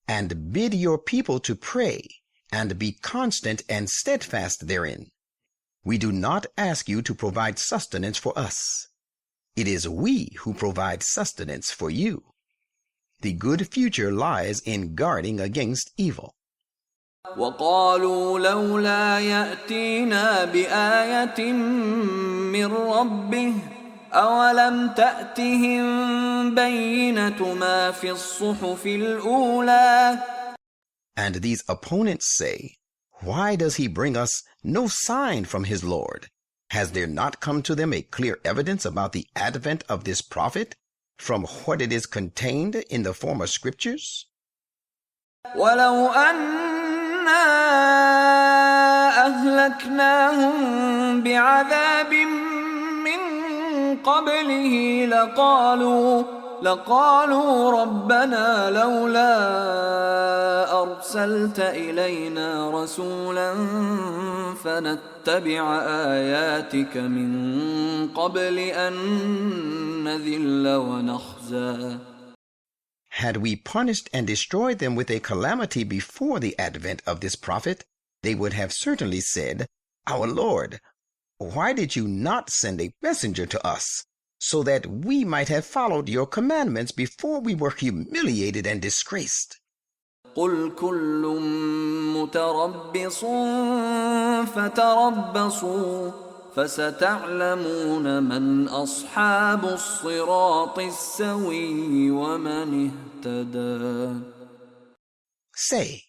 And bid your people to pray, and be constant and steadfast therein. We do not ask you to provide sustenance for us. It is we who provide sustenance for you. The good future lies in guarding against evil. وَقَالُوا لَوْلَا يَأْتِينَا بِآيَةٍ مِّن رَّبِّهِ أَوَلَمْ تَأْتِهِم بَيِّنَةُ مَا فِي الصُّحُفِ الْأُولَى. And these opponents say, why does he bring us no sign from his Lord? Has there not come to them a clear evidence about the advent of this prophet from what it is contained in the former scriptures? وَلَوْ أَنَّا أَهْلَكْنَاهُم بِعَذَابٍ مِّن قَبْلِهِ لقالوا ربنا لولا أرسلت إلينا رسولا فنتبع آياتك من قبل أن نذل ونخزى. Had we punished and destroyed them with a calamity before the advent of this prophet, they would have certainly said, Our Lord, why did you not send a messenger to us, so that we might have followed your commandments before we were humiliated and disgraced? قل كل متربص فتربصوا فستعلمون من أصحاب الصراط السوي ومن اهتدى. Say,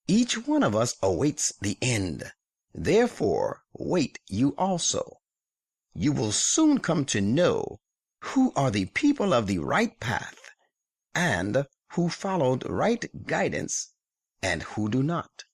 each one of us awaits the end. Therefore, wait you also. You will soon come to know who are the people of the right path, and who followed right guidance, and who do not.